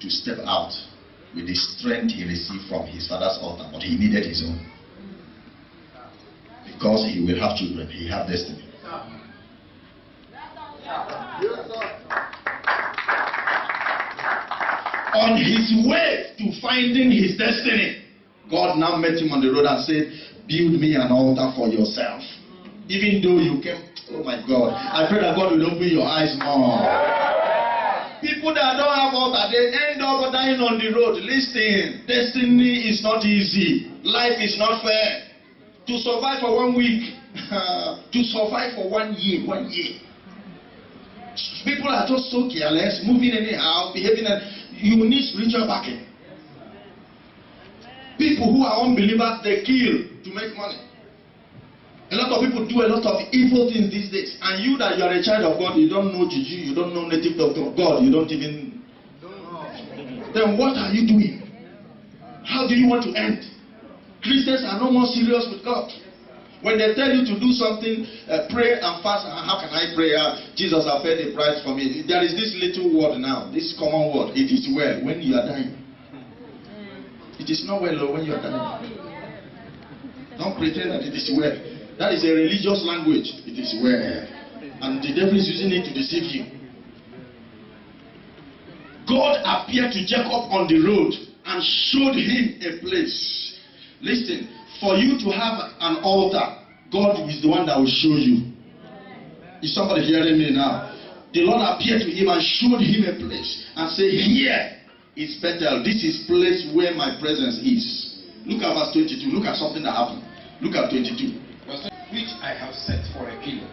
Speaker 3: to step out with the strength he received from his father's altar, but he needed his own. Because he will have children, he had destiny. On his way to finding his destiny, God now met him on the road and said, build me an altar for yourself. Even though you came, oh my God, I pray that God will open your eyes more. People that don't have altar, they end up dying on the road. Listen, destiny is not easy. Life is not fair. To survive for 1 week, to survive for 1 year, 1 year. People are just so careless, moving anyhow, behaving. You need spiritual backing. People who are unbelievers, they kill to make money. A lot of people do a lot of evil things these days. And you that you are a child of God, you don't know Juju, you don't know native of God, you don't even. Then what are you doing? How do you want to end? Christians are no more serious with God. When they tell you to do something, pray and fast, how can I pray? Jesus has paid the price for me. There is this little word now, this common word, it is well when you are dying. It is not well when you are dying. Don't pretend that it is well. That is a religious language. It is well. And the devil is using it to deceive you. God appeared to Jacob on the road and showed him a place. Listen, for you to have an altar, God is the one that will show you. Is somebody hearing me now? The Lord appeared to him and showed him a place and said, here is Bethel. This is place where my presence is. Look at verse 22. Look at something that happened. Look at 22.
Speaker 4: Which I have set for a pillar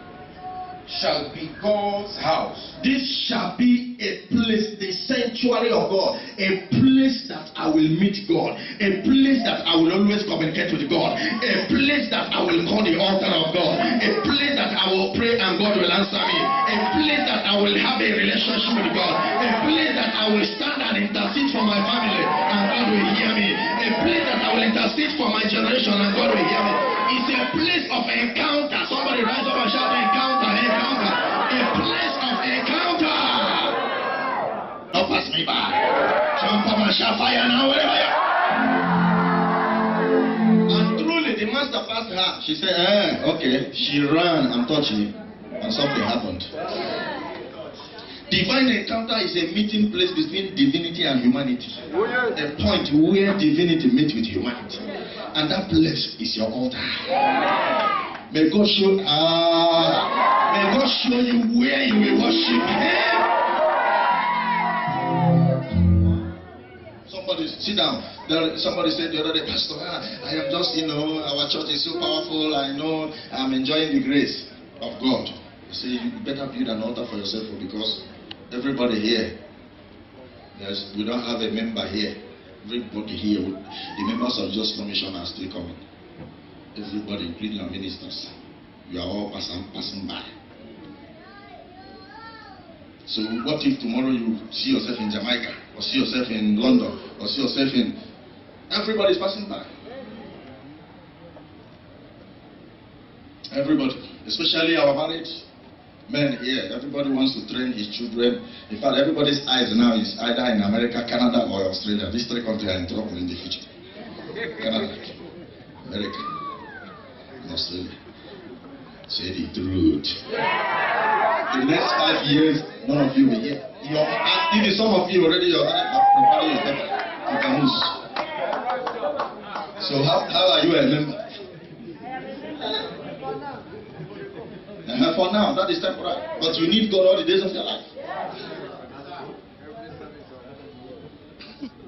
Speaker 4: shall be God's house.
Speaker 3: This shall be a place, the sanctuary of God, a place that I will meet God, a place that I will always communicate with God, a place that I will call the altar of God, a place that I will pray and God will answer me, a place that I will have a relationship with God, a place that I will stand and intercede for my family and God will hear me, a place that I will intercede for my generation and God will hear me. It's a place of encounter. Somebody rise up and shout encounter, encounter. A place of encounter. Don't pass me by. Jump up and shout fire now, wherever you are. And truly, the master passed her. She said, okay. She ran and touched him. And something happened. Divine encounter is a meeting place between divinity and humanity. A point where divinity meets with humanity. And that place is your altar. May God show you where you will worship Him. Somebody sit down. Somebody said the other day, Pastor, I am just, our church is so powerful. I know I'm enjoying the grace of God. You say you better build an altar for yourself because everybody here, we don't have a member here. Everybody here, the members of Just Commission are still coming. Everybody, including our ministers, you are all passing by. So what if tomorrow you see yourself in Jamaica, or see yourself in London, or see yourself in... Everybody is passing by. Everybody, especially our married men here. Everybody wants to train his children. In fact, everybody's eyes now is either in America, Canada, or Australia. These three countries are in trouble in the future. Canada, America, and Australia. Say the truth. The next 5 years, none of you will hear. Even some of you already, you're preparing yourself. You can lose. So how are you a member? For now, that is temporary. But you need God all the days of your life.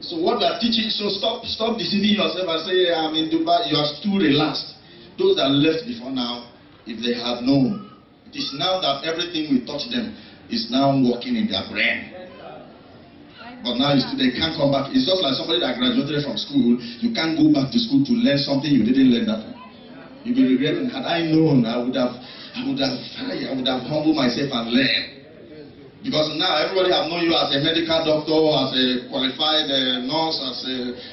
Speaker 3: So what we are teaching, so stop deceiving yourself and say, I'm in Dubai. You are too relaxed. Those that left before now, if they had known, it is now that everything we taught them is now working in their brain. But now they can't come back. It's just like somebody that graduated from school. You can't go back to school to learn something you didn't learn that time. You'll be regretting. Had I known, I would have humbled myself and learned. Because now everybody have known you as a medical doctor, as a qualified nurse,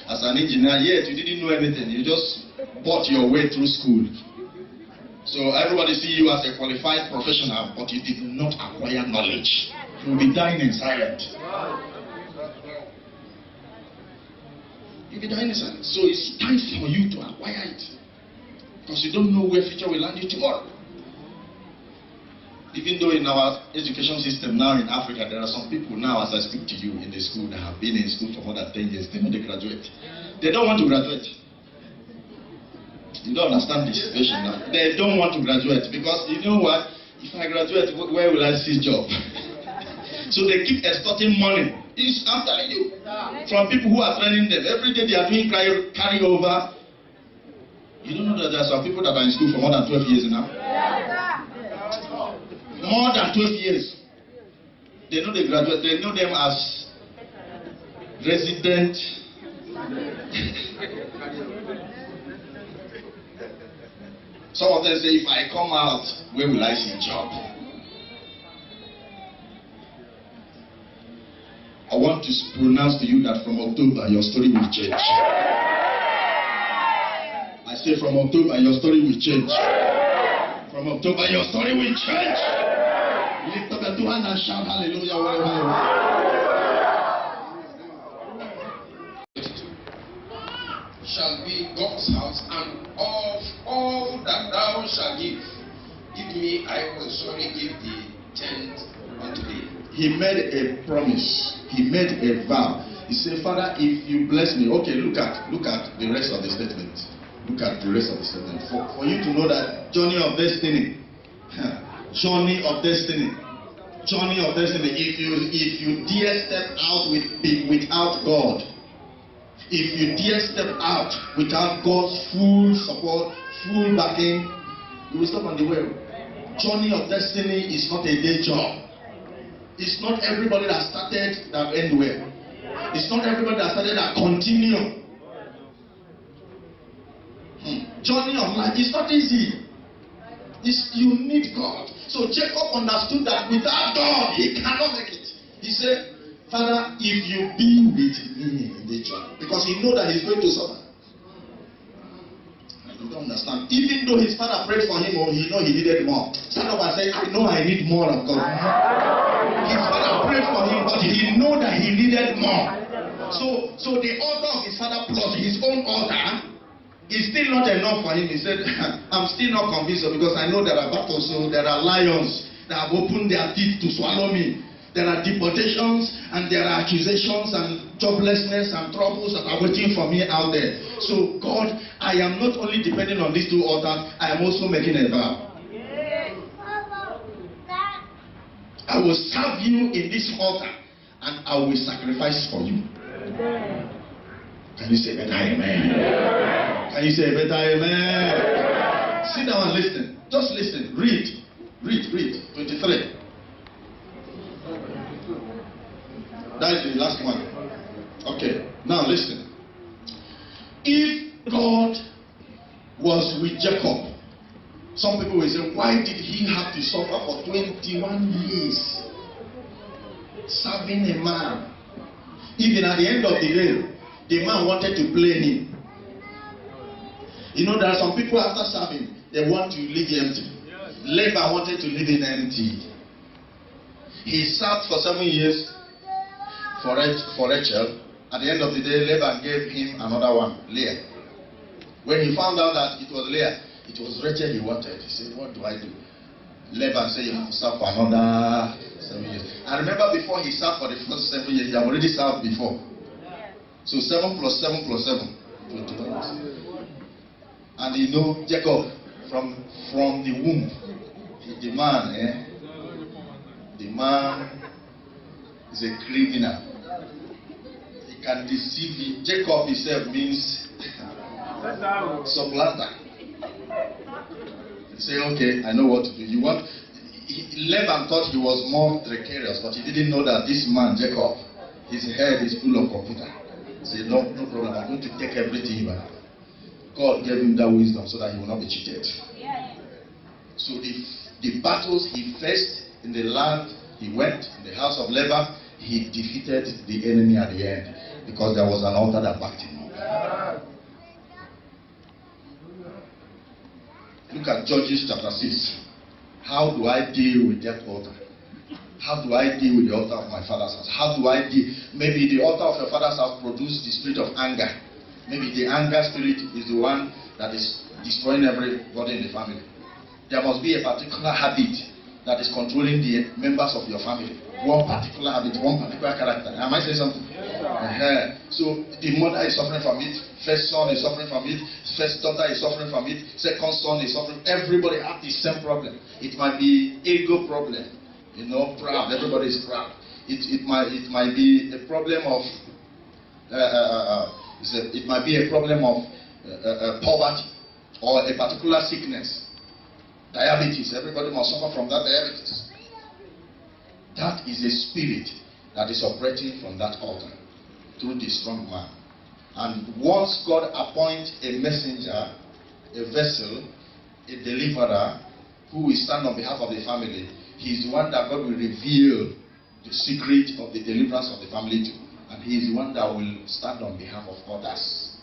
Speaker 3: as an engineer. Yet you didn't know anything. You just bought your way through school. So everybody see you as a qualified professional, but you did not acquire knowledge. You will be dying in silence. You'll be dying in silence. So it's time for you to acquire it. Because you don't know where future will land you tomorrow. Even though in our education system now in Africa, there are some people now, as I speak to you, in the school that have been in school for more than 10 years, they know they graduate. They don't want to graduate. You don't understand the situation now. They don't want to graduate because you know what? If I graduate, where will I see a job? So they keep extorting money. I'm telling you, from people who are training them. Every day they are doing carryover. You don't know that there are some people that are in school for more than 12 years now? More than 12 years. They know they graduate. They know them as resident. Some of them say, if I come out, where will I see a job? I want to pronounce to you that from October, your story will change. I say from October, your story will change. From October, your story will change. Lift up your two hands and shout hallelujah wherever you are.
Speaker 4: Shall be God's house, and of all that thou shalt give me, I will surely give thee 10th unto thee.
Speaker 3: He made a promise. He made a vow. He said, Father, if you bless me, okay, look at the rest of the statement. Look at the rest of the statement. For you to know that journey of destiny, journey of destiny, journey of destiny. If you dare step out without God, if you dare step out without God's full support, full backing, you will stop on the way. Journey of destiny is not a day job. It's not everybody that started that end well. It's not everybody that started that continue. Journey of life is not easy. You need God. So Jacob understood that without God, he cannot make it. He said, Father, if you be with me in the journey, because he know that he's going to suffer. You don't understand. Even though his father prayed for him, he know he needed more. Stand up and say, I know I need more of God. His father prayed for him, but he know that he needed more. So the altar of his father plus his own altar is still not enough for him. He said, I'm still not convinced because I know there are battles, so there are lions that have opened their teeth to swallow me. There are deportations and there are accusations and joblessness and troubles that are waiting for me out there. So God, I am not only depending on these two altars, I am also making a vow. I will serve you in this altar and I will sacrifice for you. Can you say better amen? Can you say better amen? Sit down and listen. Just listen. Read. 23. That is the last one. Okay. Now listen. If God was with Jacob, some people will say, why did he have to suffer for 21 years serving a man? Even at the end of the day, the man wanted to play him. You know, there are some people after serving, they want to leave empty. Laban wanted to leave him empty. He served for 7 years for Rachel. At the end of the day, Laban gave him another one, Leah. When he found out that it was Leah, it was Rachel he wanted. He said, what do I do? Laban said, you have to serve for another 7 years. I remember before he served for the first 7 years, he had already served before. So 7 plus 7 plus 7, 21. And you know, Jacob, from the womb, the man is a criminal. He can deceive you. Jacob himself means supplanter. He say, okay, I know what to do. Laban thought he was more precarious, but he didn't know that this man, Jacob, his head is full of computer. He said, no problem, I'm going to take everything you have. God gave him that wisdom so that he will not be cheated. So the battles he faced in the land he went, in the house of Laban, he defeated the enemy at the end because there was an altar that backed him up. Look at Judges chapter 6. How do I deal with that altar? How do I deal with the altar of my father's house? How do I deal? Maybe the altar of your father's house produced the spirit of anger. Maybe the anger spirit is the one that is destroying everybody in the family. There must be a particular habit that is controlling the members of your family. One particular habit, one particular character. Am I saying something? So the mother is suffering from it. First son is suffering from it. First daughter is suffering from it. Second son is suffering. Everybody has the same problem. It might be ego problem. You know, proud. Everybody is proud. It might be a problem of it might be a problem of poverty or a particular sickness. Diabetes. Everybody must suffer from that diabetes. That is a spirit that is operating from that altar through the strong man. And once God appoints a messenger, a vessel, a deliverer who will stand on behalf of the family, he is the one that God will reveal the secret of the deliverance of the family to. And he is the one that will stand on behalf of others.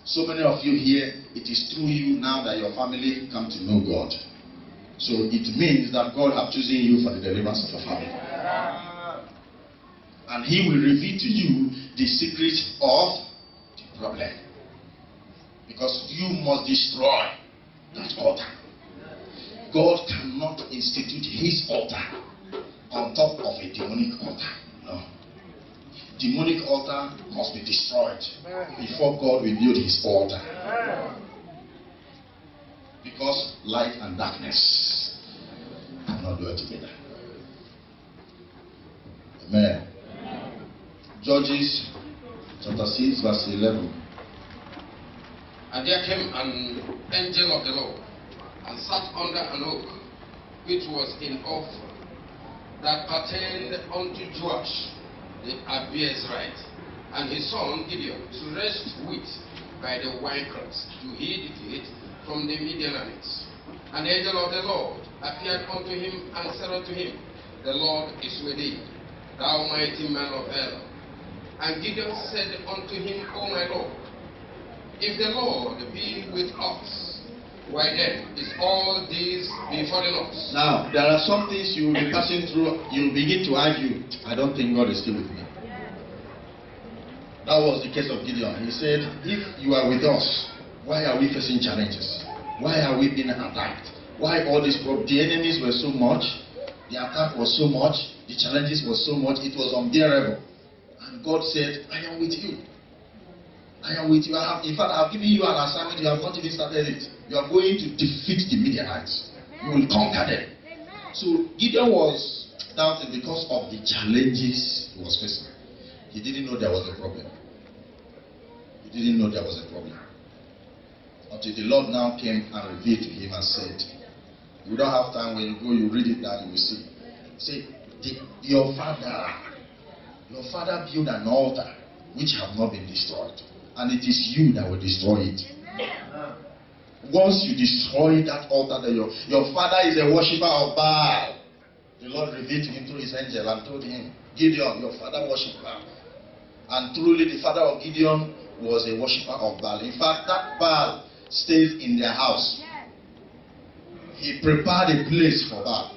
Speaker 3: So many of you here, it is through you now that your family come to know God. So it means that God has chosen you for the deliverance of your family. And he will reveal to you the secret of the problem. Because you must destroy that altar. God cannot institute his altar on top of a demonic altar. No. Demonic altar must be destroyed before God will build his altar. Because light and darkness cannot dwell together. Amen. Judges chapter 6 verse 11.
Speaker 4: And there came an angel of the Lord and sat under an oak which was in Ophrah, that pertained unto Joash the Abiezrite, and his son Gideon, to rest wheat by the winepress, to heed it from the Midianites. And the angel of the Lord appeared unto him and said unto him, The Lord is with thee, thou mighty man of valor. And Gideon said unto him, O my Lord, if the Lord be with us, why then is all this befallen us?
Speaker 3: Now, there are some things you will be passing through, you will begin to argue, I don't think God is still with me. That was the case of Gideon. He said, if you are with us, why are we facing challenges? Why are we being attacked? Why all this problem? The enemies were so much, the attack was so much, the challenges were so much, it was unbearable. And God said, I am with you. I am with you. In fact, I have given you an assignment. You have not even started it. You are going to defeat the Midianites. You will conquer them. So Gideon was doubting because of the challenges he was facing. He didn't know there was a problem. He didn't know there was a problem. Until the Lord now came and revealed to him and said, you don't have time. When you go, you read it down, you will see. Say, your father built an altar which have not been destroyed. And it is you that will destroy it. Once you destroy that altar, that your father is a worshipper of Baal. The Lord revealed to him through his angel and told him, Gideon, your father worshipped Baal. And truly the father of Gideon was a worshipper of Baal. In fact, that Baal stays in their house. He prepared a place for Baal.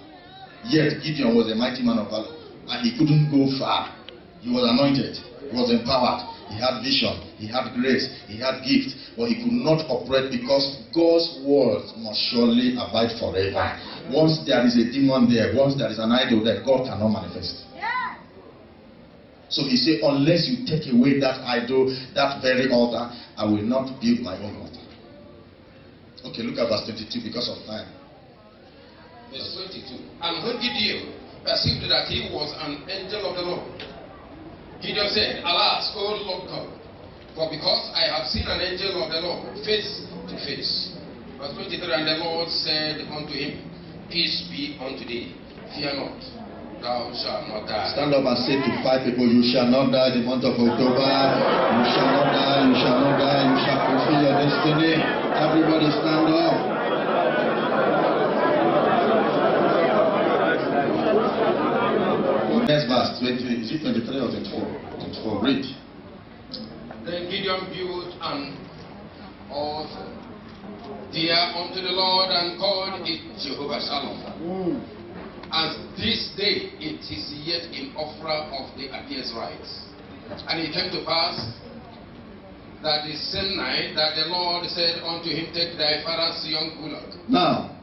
Speaker 3: Yet Gideon was a mighty man of valor. And he couldn't go far. He was anointed. He was empowered. He had vision, he had grace, he had gift, but he could not operate because God's word must surely abide forever. Once there is a demon there, once there is an idol there, God cannot manifest. So he said, unless you take away that idol, that very altar, I will not build my own altar. Okay, look at verse 22 because of time.
Speaker 4: Verse 22. And when Gideon perceived that he was an angel of the Lord, Gideon said, Alas, O Lord God, for because I have seen an angel of the Lord face to face. Verse 23. And the Lord said unto him, Peace be unto thee, fear not, thou shalt not die.
Speaker 3: Stand up and say to 5 people, you shall not die the month of October. You shall not die, you shall not die, you shall fulfill your destiny. Everybody stand up. Next verse, 20, is it 23 or 24? 24, read.
Speaker 4: Then Gideon built an altar there unto the Lord and called it Jehovah Shalom. And this day it is yet in offer of the appearance rites. And it came to pass that the same night that the Lord said unto him, Take thy father's young bullock.
Speaker 3: Now,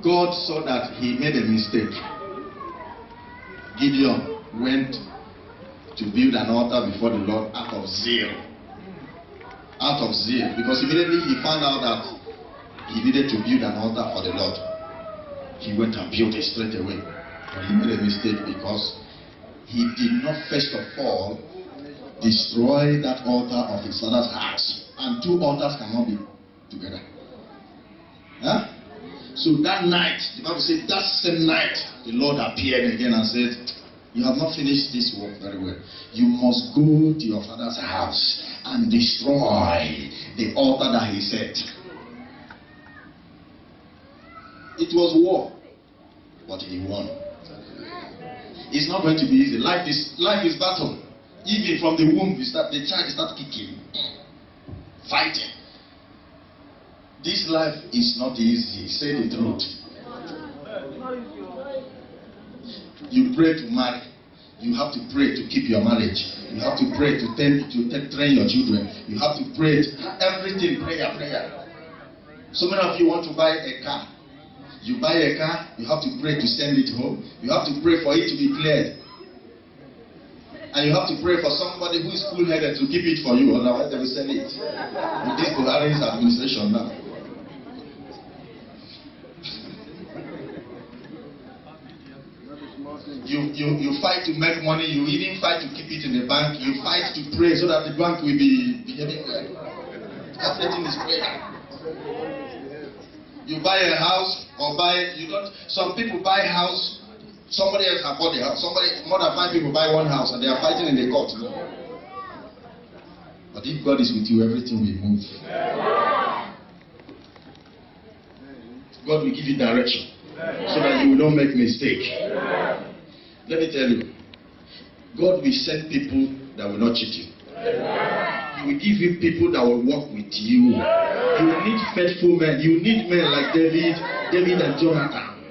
Speaker 3: God saw that he made a mistake. Gideon went to build an altar before the Lord out of zeal. Out of zeal. Because immediately he found out that he needed to build an altar for the Lord. He went and built it straight away. But he made a mistake because he did not first of all destroy that altar of his father's house. And two altars cannot be together. Huh? So that night, the Bible said that same night, the Lord appeared again and said, you have not finished this work very well. You must go to your father's house and destroy the altar that he set. It was war, but he won. It's not going to be easy. Life is battle. Even from the womb, the child start kicking, fighting. This life is not easy. Say the truth. You pray to marry. You have to pray to keep your marriage. You have to pray to train your children. You have to pray. Everything, prayer. So many of you want to buy a car. You buy a car, you have to pray to send it home. You have to pray for it to be cleared. And you have to pray for somebody who is cool-headed to keep it for you, otherwise they will sell it. With this Buhari's administration now. You fight to make money, you even fight to keep it in the bank, you fight to pray so that the bank will be behaving well. Everything is prayer. You buy a house or some people buy a house, somebody else has bought the house. More than 5 people buy one house and they are fighting in the court. But if God is with you, everything will move. God will give you direction so that you will not make mistake. Let me tell you, God will send people that will not cheat you. He will give you people that will work with you. You need faithful men. You need men like David and Jonathan,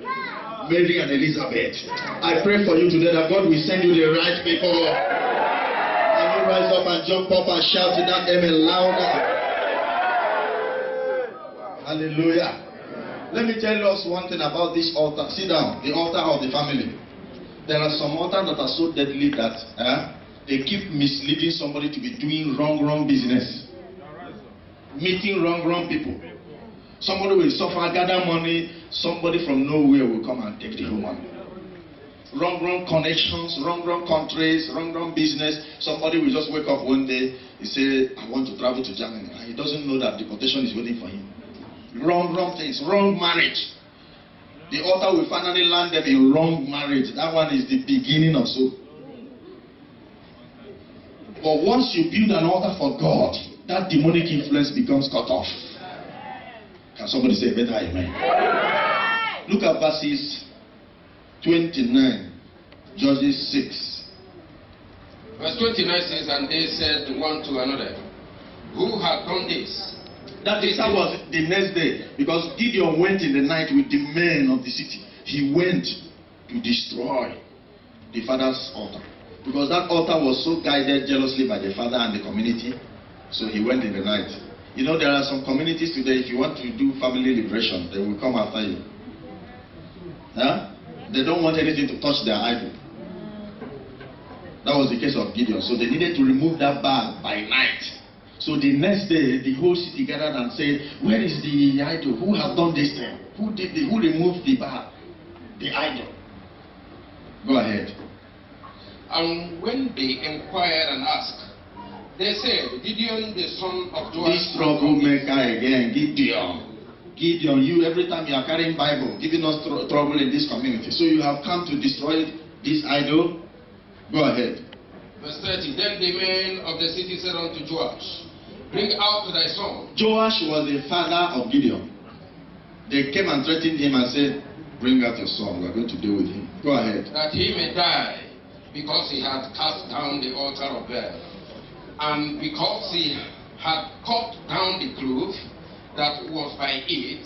Speaker 3: Mary and Elizabeth. I pray for you today that God will send you the right people. And you rise up and jump up and shout in that amen louder. Hallelujah. Let me tell us one thing about this altar. Sit down. The altar of the family. There are some altars that are so deadly that they keep misleading somebody to be doing wrong business. Meeting wrong people. Somebody will suffer, gather money. Somebody from nowhere will come and take the whole money. Wrong connections, wrong countries, wrong business. Somebody will just wake up one day, he say, I want to travel to Germany. And he doesn't know that deportation is waiting for him. Wrong things, wrong marriage. The altar will finally land them in wrong marriage. That one is the beginning of so. But once you build an altar for God, that demonic influence becomes cut off. Can somebody say better amen? Look at verses 29, Judges 6.
Speaker 4: Verse 29 says, and they said one to another, who had done this?
Speaker 3: That was the next day, because Gideon went in the night with the men of the city. He went to destroy the father's altar. Because that altar was so guided jealously by the father and the community. So he went in the night. You know, there are some communities today, if you want to do family liberation, they will come after you. Huh? They don't want anything to touch their idol. That was the case of Gideon. So they needed to remove that Baal by night. So the next day, the whole city gathered and said, where is the idol? Who has done this thing? Who removed the Baal? The idol. Go ahead.
Speaker 4: And when they inquired and asked, they said, Gideon, the son of Joash.
Speaker 3: This troublemaker again, Gideon. Gideon, you, every time you are carrying Bible, giving us trouble in this community. So you have come to destroy this idol? Go ahead.
Speaker 4: Verse 30, then the men of the city said unto Joash, bring out thy son.
Speaker 3: Joash was the father of Gideon. They came and threatened him and said, bring out your son, we are going to deal with him. Go ahead.
Speaker 4: That he may die, because he had cast down the altar of Baal, and because he had cut down the cloth that was by it.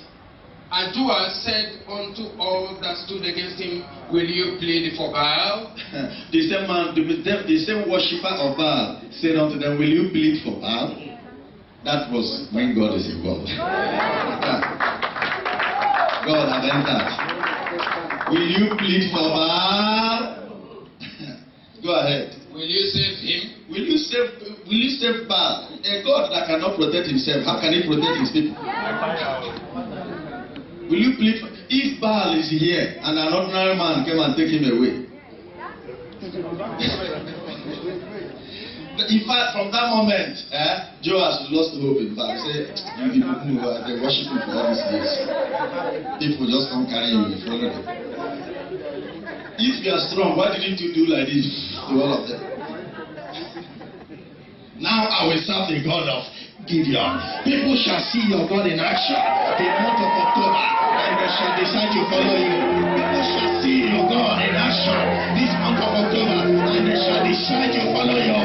Speaker 4: And Joash said unto all that stood against him, will you plead for Baal?
Speaker 3: The same man, the same worshipper of Baal said unto them, will you plead for Baal? That was when God is involved. God has entered. Will you plead for Baal? Go ahead.
Speaker 4: Will you save him?
Speaker 3: Will you save Baal? A God that cannot protect himself, how can he protect his people? Will you plead for, if Baal is here and an ordinary man came and take him away? In fact, from that moment, Joash lost hope. In fact, say, you people who are worshiping for all these days, people just come carry you in front of them. If you are strong, why didn't you do like this to all of them? Now I will serve the God of Gideon. People shall see your God in action the month of October, and they shall decide to follow you. People shall see your God in action this month of October, and they shall decide to follow you.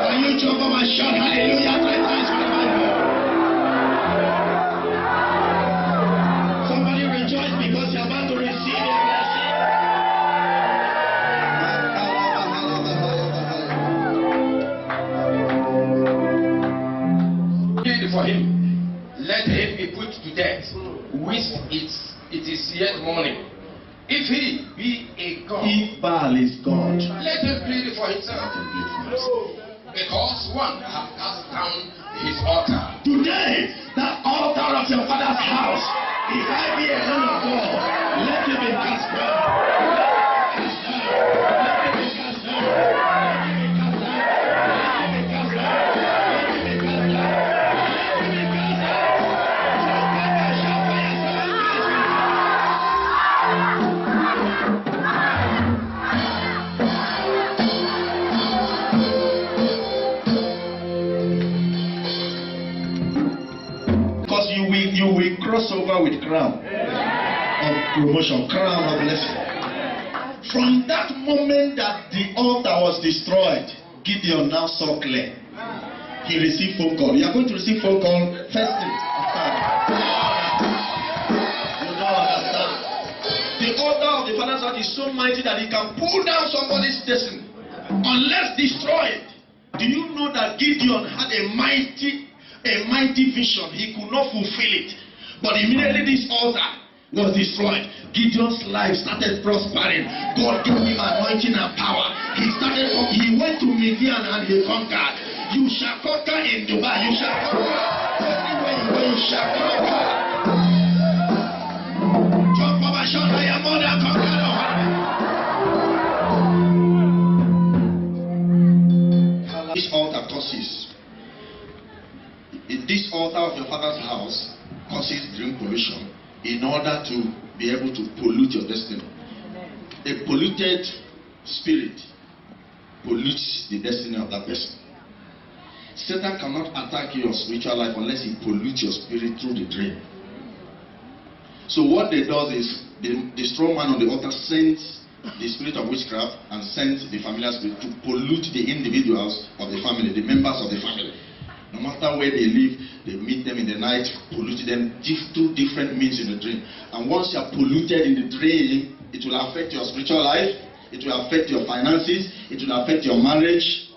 Speaker 3: Can you jump up and shout hallelujah 3 times for the Bible? Somebody rejoice because you're about to receive a blessing.
Speaker 4: For him, let him be put to death, which it is yet morning. If he be a God,
Speaker 3: If Baal is God,
Speaker 4: let him plead for himself, because one hath cast down his altar.
Speaker 3: today, that altar of your father's house, if I be a son of God, let it be cast down. Let it be cast down. Let it be cast down. Let it be cast down. Let it be cast down. Let it be cast down. Because you will cross over with crown of promotion, crown of blessing. From that moment that the altar was destroyed, Gideon now saw clear. He received phone call. You are going to receive phone call first thing. You don't understand. The altar of the Father's heart is so mighty that it can pull down somebody's destiny unless destroyed. Do you know that Gideon had a mighty vision? He could not fulfill it. But immediately this altar was destroyed, Gideon's life started prospering. God gave him anointing and power. He went to Midian and he conquered. You shall conquer in Dubai. You shall conquer. Anywhere you go, you shall conquer. Jump up and shout, I am more than conqueror. This altar causes. This altar of your father's house causes dream pollution in order to be able to pollute your destiny. A polluted spirit pollutes the destiny of that person. Satan cannot attack your spiritual life unless he pollutes your spirit through the dream. So what they do is the strong man on the altar sends the spirit of witchcraft and sends the familiar spirit to pollute the individuals of the family, the members of the family. No matter where they live, they meet them in the night, pollute them through different means in the dream. And once you are polluted in the dream, it will affect your spiritual life, it will affect your finances, it will affect your marriage.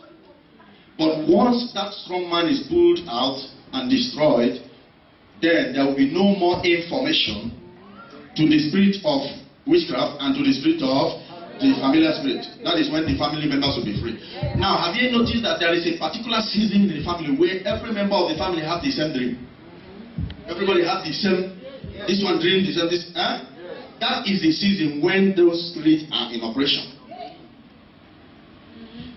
Speaker 3: But once that strong man is pulled out and destroyed, then there will be no more information to the spirit of witchcraft and to the spirit of The familiar spirit. That is when the family members will be free. Now, have you noticed that there is a particular season in the family where every member of the family has the same dream? Everybody has the same. This one dream, this one, this. That is the season when those spirits are in operation.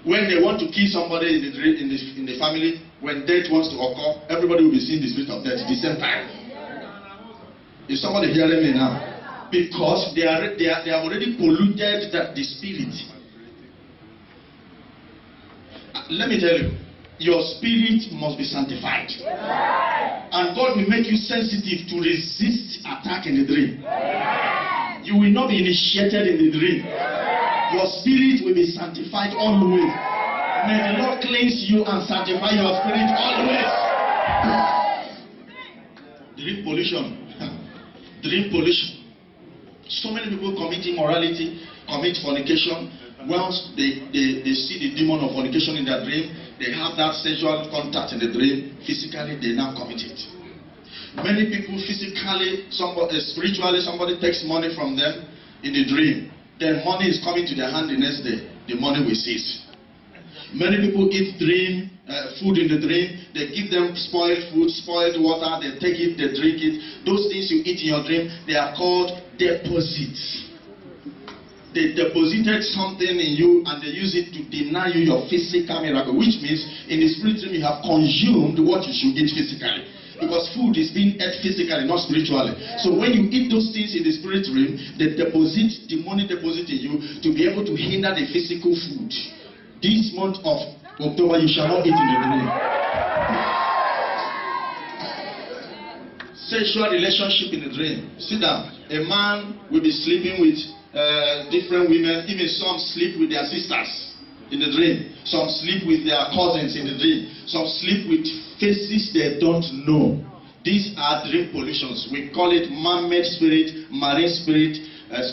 Speaker 3: When they want to kill somebody in the family, when death wants to occur, everybody will be seeing the spirit of death at the same time. Is somebody hearing me now? Because they have already polluted the spirit. Let me tell you, your spirit must be sanctified. And God will make you sensitive to resist attack in the dream. You will not be initiated in the dream. Your spirit will be sanctified always. May the Lord cleanse you and sanctify your spirit always. Dream pollution. Dream pollution. So many people commit immorality, commit fornication. Once they see the demon of fornication in their dream, they have that sexual contact in the dream. Physically, they now commit it. Many people physically, spiritually, somebody takes money from them in the dream. Then money is coming to their hand the next day. The money will cease. Many people eat food in the dream. They give them spoiled food, spoiled water. They take it, they drink it. Those things you eat in your dream, they are called deposits. They deposited something in you and they use it to deny you your physical miracle, which means in the spirit realm you have consumed what you should eat physically. Because food is being ate physically, not spiritually. So when you eat those things in the spirit realm, they deposit, demonic deposit in you to be able to hinder the physical food. This month of October, you shall not eat in the dream. Sexual relationship in the dream. Sit down. A man will be sleeping with different women. Even some sleep with their sisters in the dream. Some sleep with their cousins in the dream. Some sleep with faces they don't know. These are dream pollutions. We call it man-made spirit, marine spirit,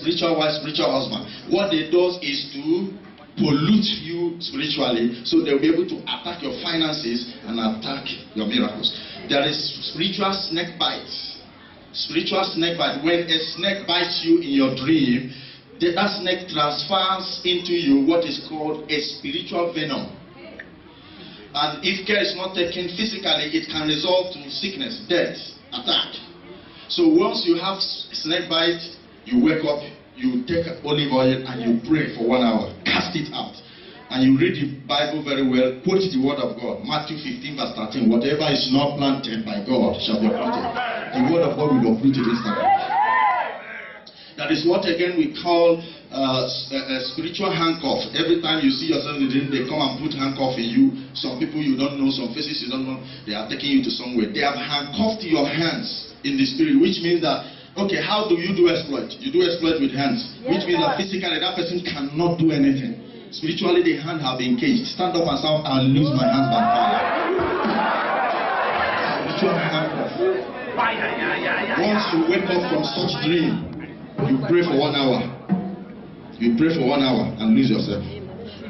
Speaker 3: spiritual wife, spiritual husband. What they do is to pollute you spiritually, so they'll be able to attack your finances and attack your miracles. There is spiritual snake bites. Spiritual snake bite. When a snake bites you in your dream, that snake transfers into you what is called a spiritual venom. And if care is not taken physically, it can result to sickness, death, attack. So once you have snake bite, you wake up, you take olive oil and you pray for 1 hour. Cast it out. And you read the Bible very well. Quote the word of God. Matthew 15 verse 13. Whatever is not planted by God shall be uprooted. The word of God will be uprooted instantly. That is what again we call a spiritual handcuff. Every time you see yourself in the dream, they come and put handcuff in you. Some people you don't know, some faces you don't know, they are taking you to somewhere. They have handcuffed your hands in the spirit, which means that, okay, how do you do exploit? You do exploit with hands, which means that physically that person cannot do anything. Spiritually, the hand have been caged. Stand up and say, I'll lose my hand by fire. Spiritual handcuff. Once you wake up from such dream, you pray for 1 hour. You pray for 1 hour and lose yourself.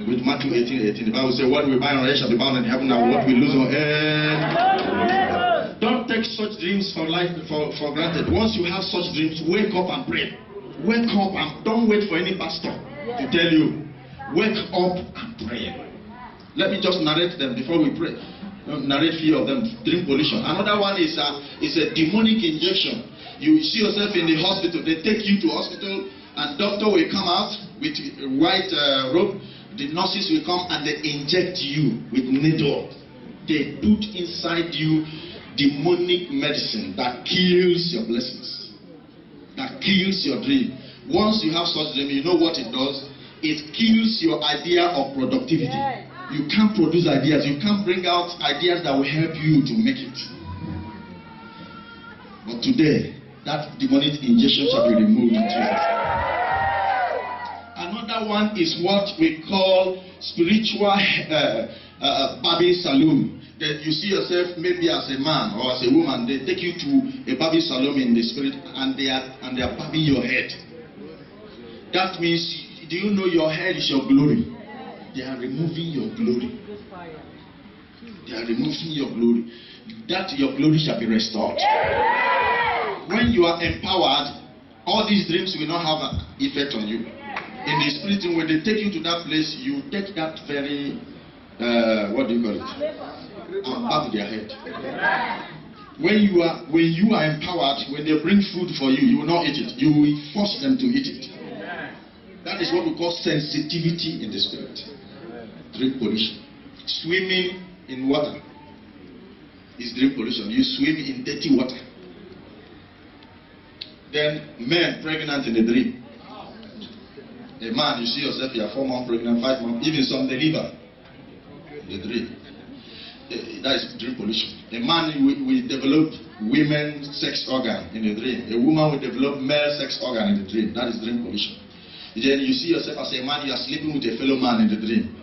Speaker 3: With Matthew 18:18, the Bible says, what we bind on earth shall be bound in heaven, and what we lose on earth. Don't take such dreams for granted. Once you have such dreams, wake up and pray. Wake up and don't wait for any pastor to tell you. Wake up and pray. Let me just narrate them before we pray. Narrate few of them. Dream pollution. Another one is a demonic injection. You see yourself in the hospital. They take you to hospital, and doctor will come out with a white robe. The nurses will come and they inject you with needle. They put inside you demonic medicine that kills your blessings, that kills your dream. Once you have such dream, you know what it does? It kills your idea of productivity. You can't produce ideas. You can't bring out ideas that will help you to make it. But today, that demonic injection shall be removed. Another one is what we call spiritual Barbie saloon. That you see yourself maybe as a man or as a woman, they take you to a Barbie saloon in the spirit, and they are barbing your head. That means, do you know your head is your glory? They are removing your glory. They are removing your glory. That your glory shall be restored. When you are empowered, all these dreams will not have an effect on you. In the spirit, when they take you to that place, you take that very, what do you call it? Above their head. When you are empowered, when they bring food for you, you will not eat it. You will force them to eat it. That is what we call sensitivity in the spirit. Drink pollution. Swimming in water is drink pollution. You swim in dirty water. Then men pregnant in a dream. A man, you see yourself, you are 4 months pregnant, 5 months, even some deliver. The dream. That is dream pollution. A man will develop women's sex organ in a dream. A woman will develop male sex organ in the dream. That is dream pollution. Then you see yourself as a man, you are sleeping with a fellow man in the dream.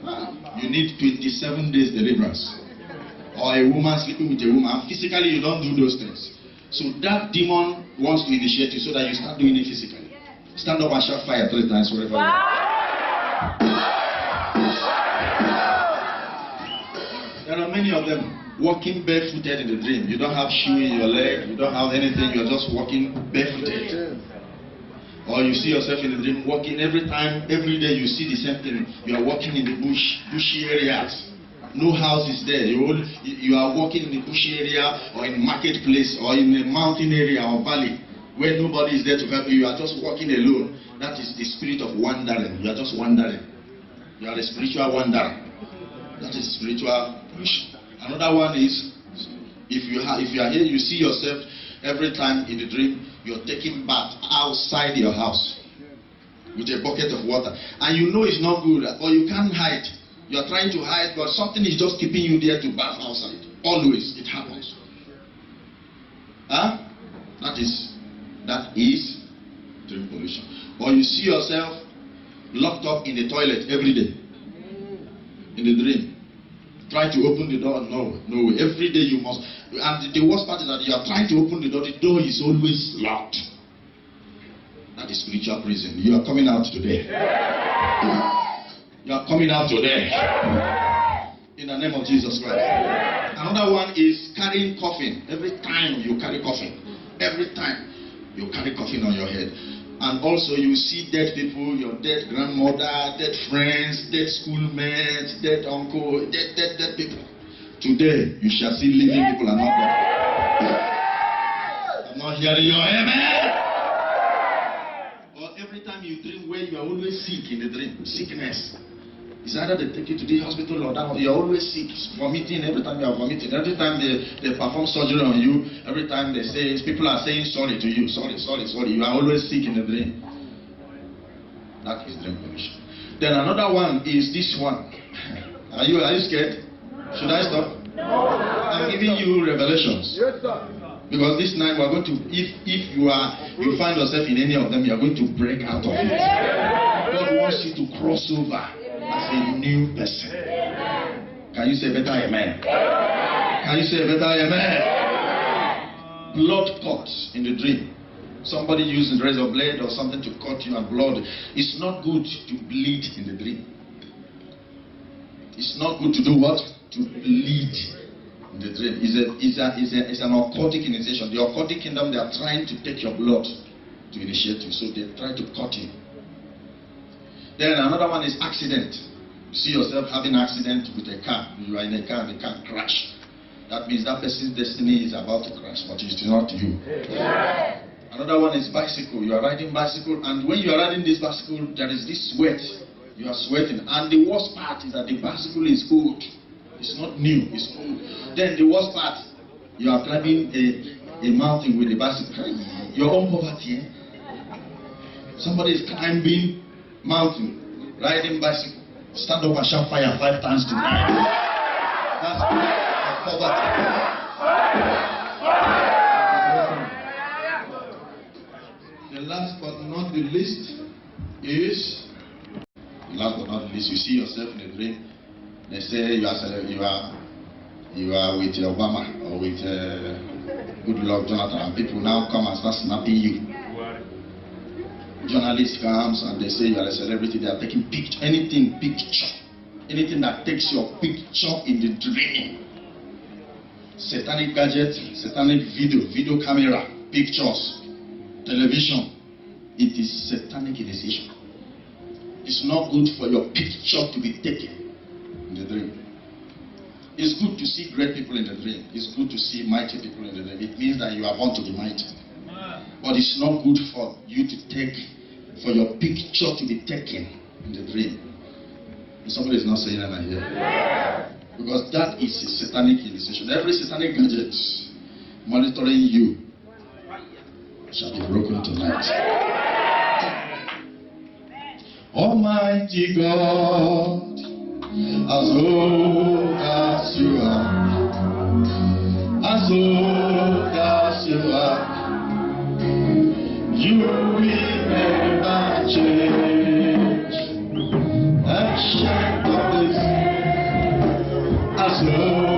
Speaker 3: You need 27 days deliverance. Or a woman sleeping with a woman. Physically, you don't do those things. So that demon wants to initiate you so that you start doing it physically. Stand up and shout fire 3 times wherever you are. There are many of them walking barefooted in the dream. You don't have shoe in your leg, you don't have anything, you are just walking barefooted. Or you see yourself in the dream walking every day you see the same thing. You are walking in the bushy areas. No house is there. You are walking in the bushy area or in marketplace or in a mountain area or valley where nobody is there to help you. You are just walking alone. That is the spirit of wandering. You are just wandering. You are a spiritual wanderer. That is spiritual pollution. Another one is if you are here, you see yourself every time in the dream you're taking bath outside your house with a bucket of water, and you know it's not good, or you can't hide. You are trying to hide, but something is just keeping you there to bath outside. Always, it happens. That is dream pollution. Or you see yourself locked up in the toilet every day in the dream. Try to open the door, no way. Every day you must. And the worst part is that you are trying to open the door is always locked. That is spiritual prison. You are coming out today. You are coming out today. In the name of Jesus Christ. Another one is carrying coffin. Every time you carry coffin. Every time you carry coffin on your head. And also you see dead people, your dead grandmother, dead friends, dead schoolmates, dead uncle, dead people. Today you shall see living people and not dead. I'm not hearing your amen. Or every time you dream where you are always sick in the dream, sickness. It's either they take you to the hospital or that you're always sick, vomiting every time you are vomiting. Every time they perform surgery on you, every time they say, people are saying sorry to you, sorry. You are always sick in the dream. That is dream pollution. Then another one is this one. Are you scared? Should I stop? No. I'm giving you revelations. Yes, sir. Because this night we are going to, if you find yourself in any of them, you are going to break out of it. God wants you to cross over as a new person. Can you say better amen? Can you say better amen? Blood cuts in the dream. Somebody using razor blade or something to cut you and blood. It's not good to bleed in the dream. It's not good to do what? To bleed in the dream. It's an occultic initiation. The occultic kingdom, they are trying to take your blood to initiate you. So they try to cut you. Then another one is accident. You see yourself having an accident with a car. You are in a car and the car crash. That means that person's destiny is about to crash, but it's not you. Yeah. Another one is bicycle. You are riding bicycle, and when you are riding this bicycle, there is this sweat. You are sweating, and the worst part is that the bicycle is old. It's not new. It's old. Then the worst part, you are climbing a mountain with a bicycle. Your own poverty. Somebody is climbing mountain, riding bicycle. Stand up and shout fire 5 times tonight. That's poverty. The last but not the least is. Last but not the least, you see yourself in a dream. They say you are with Obama or with Goodluck Jonathan, and people now come and start snapping you. Journalist comes and they say you are a celebrity. They are taking picture, anything that takes your picture in the dream. Satanic gadgets, satanic video camera, pictures, television. It is satanic initiation. It's not good for your picture to be taken in the dream. It's good to see great people in the dream. It's good to see mighty people in the dream. It means that you are born to be mighty. But it's not good for you to take, for your picture to be taken in the dream. Somebody is not saying that here. Because that is a satanic initiation. Every satanic gadget monitoring you shall be broken tonight. Almighty God, as old as you are, as old as you are, you will never change. Ancient of days, as old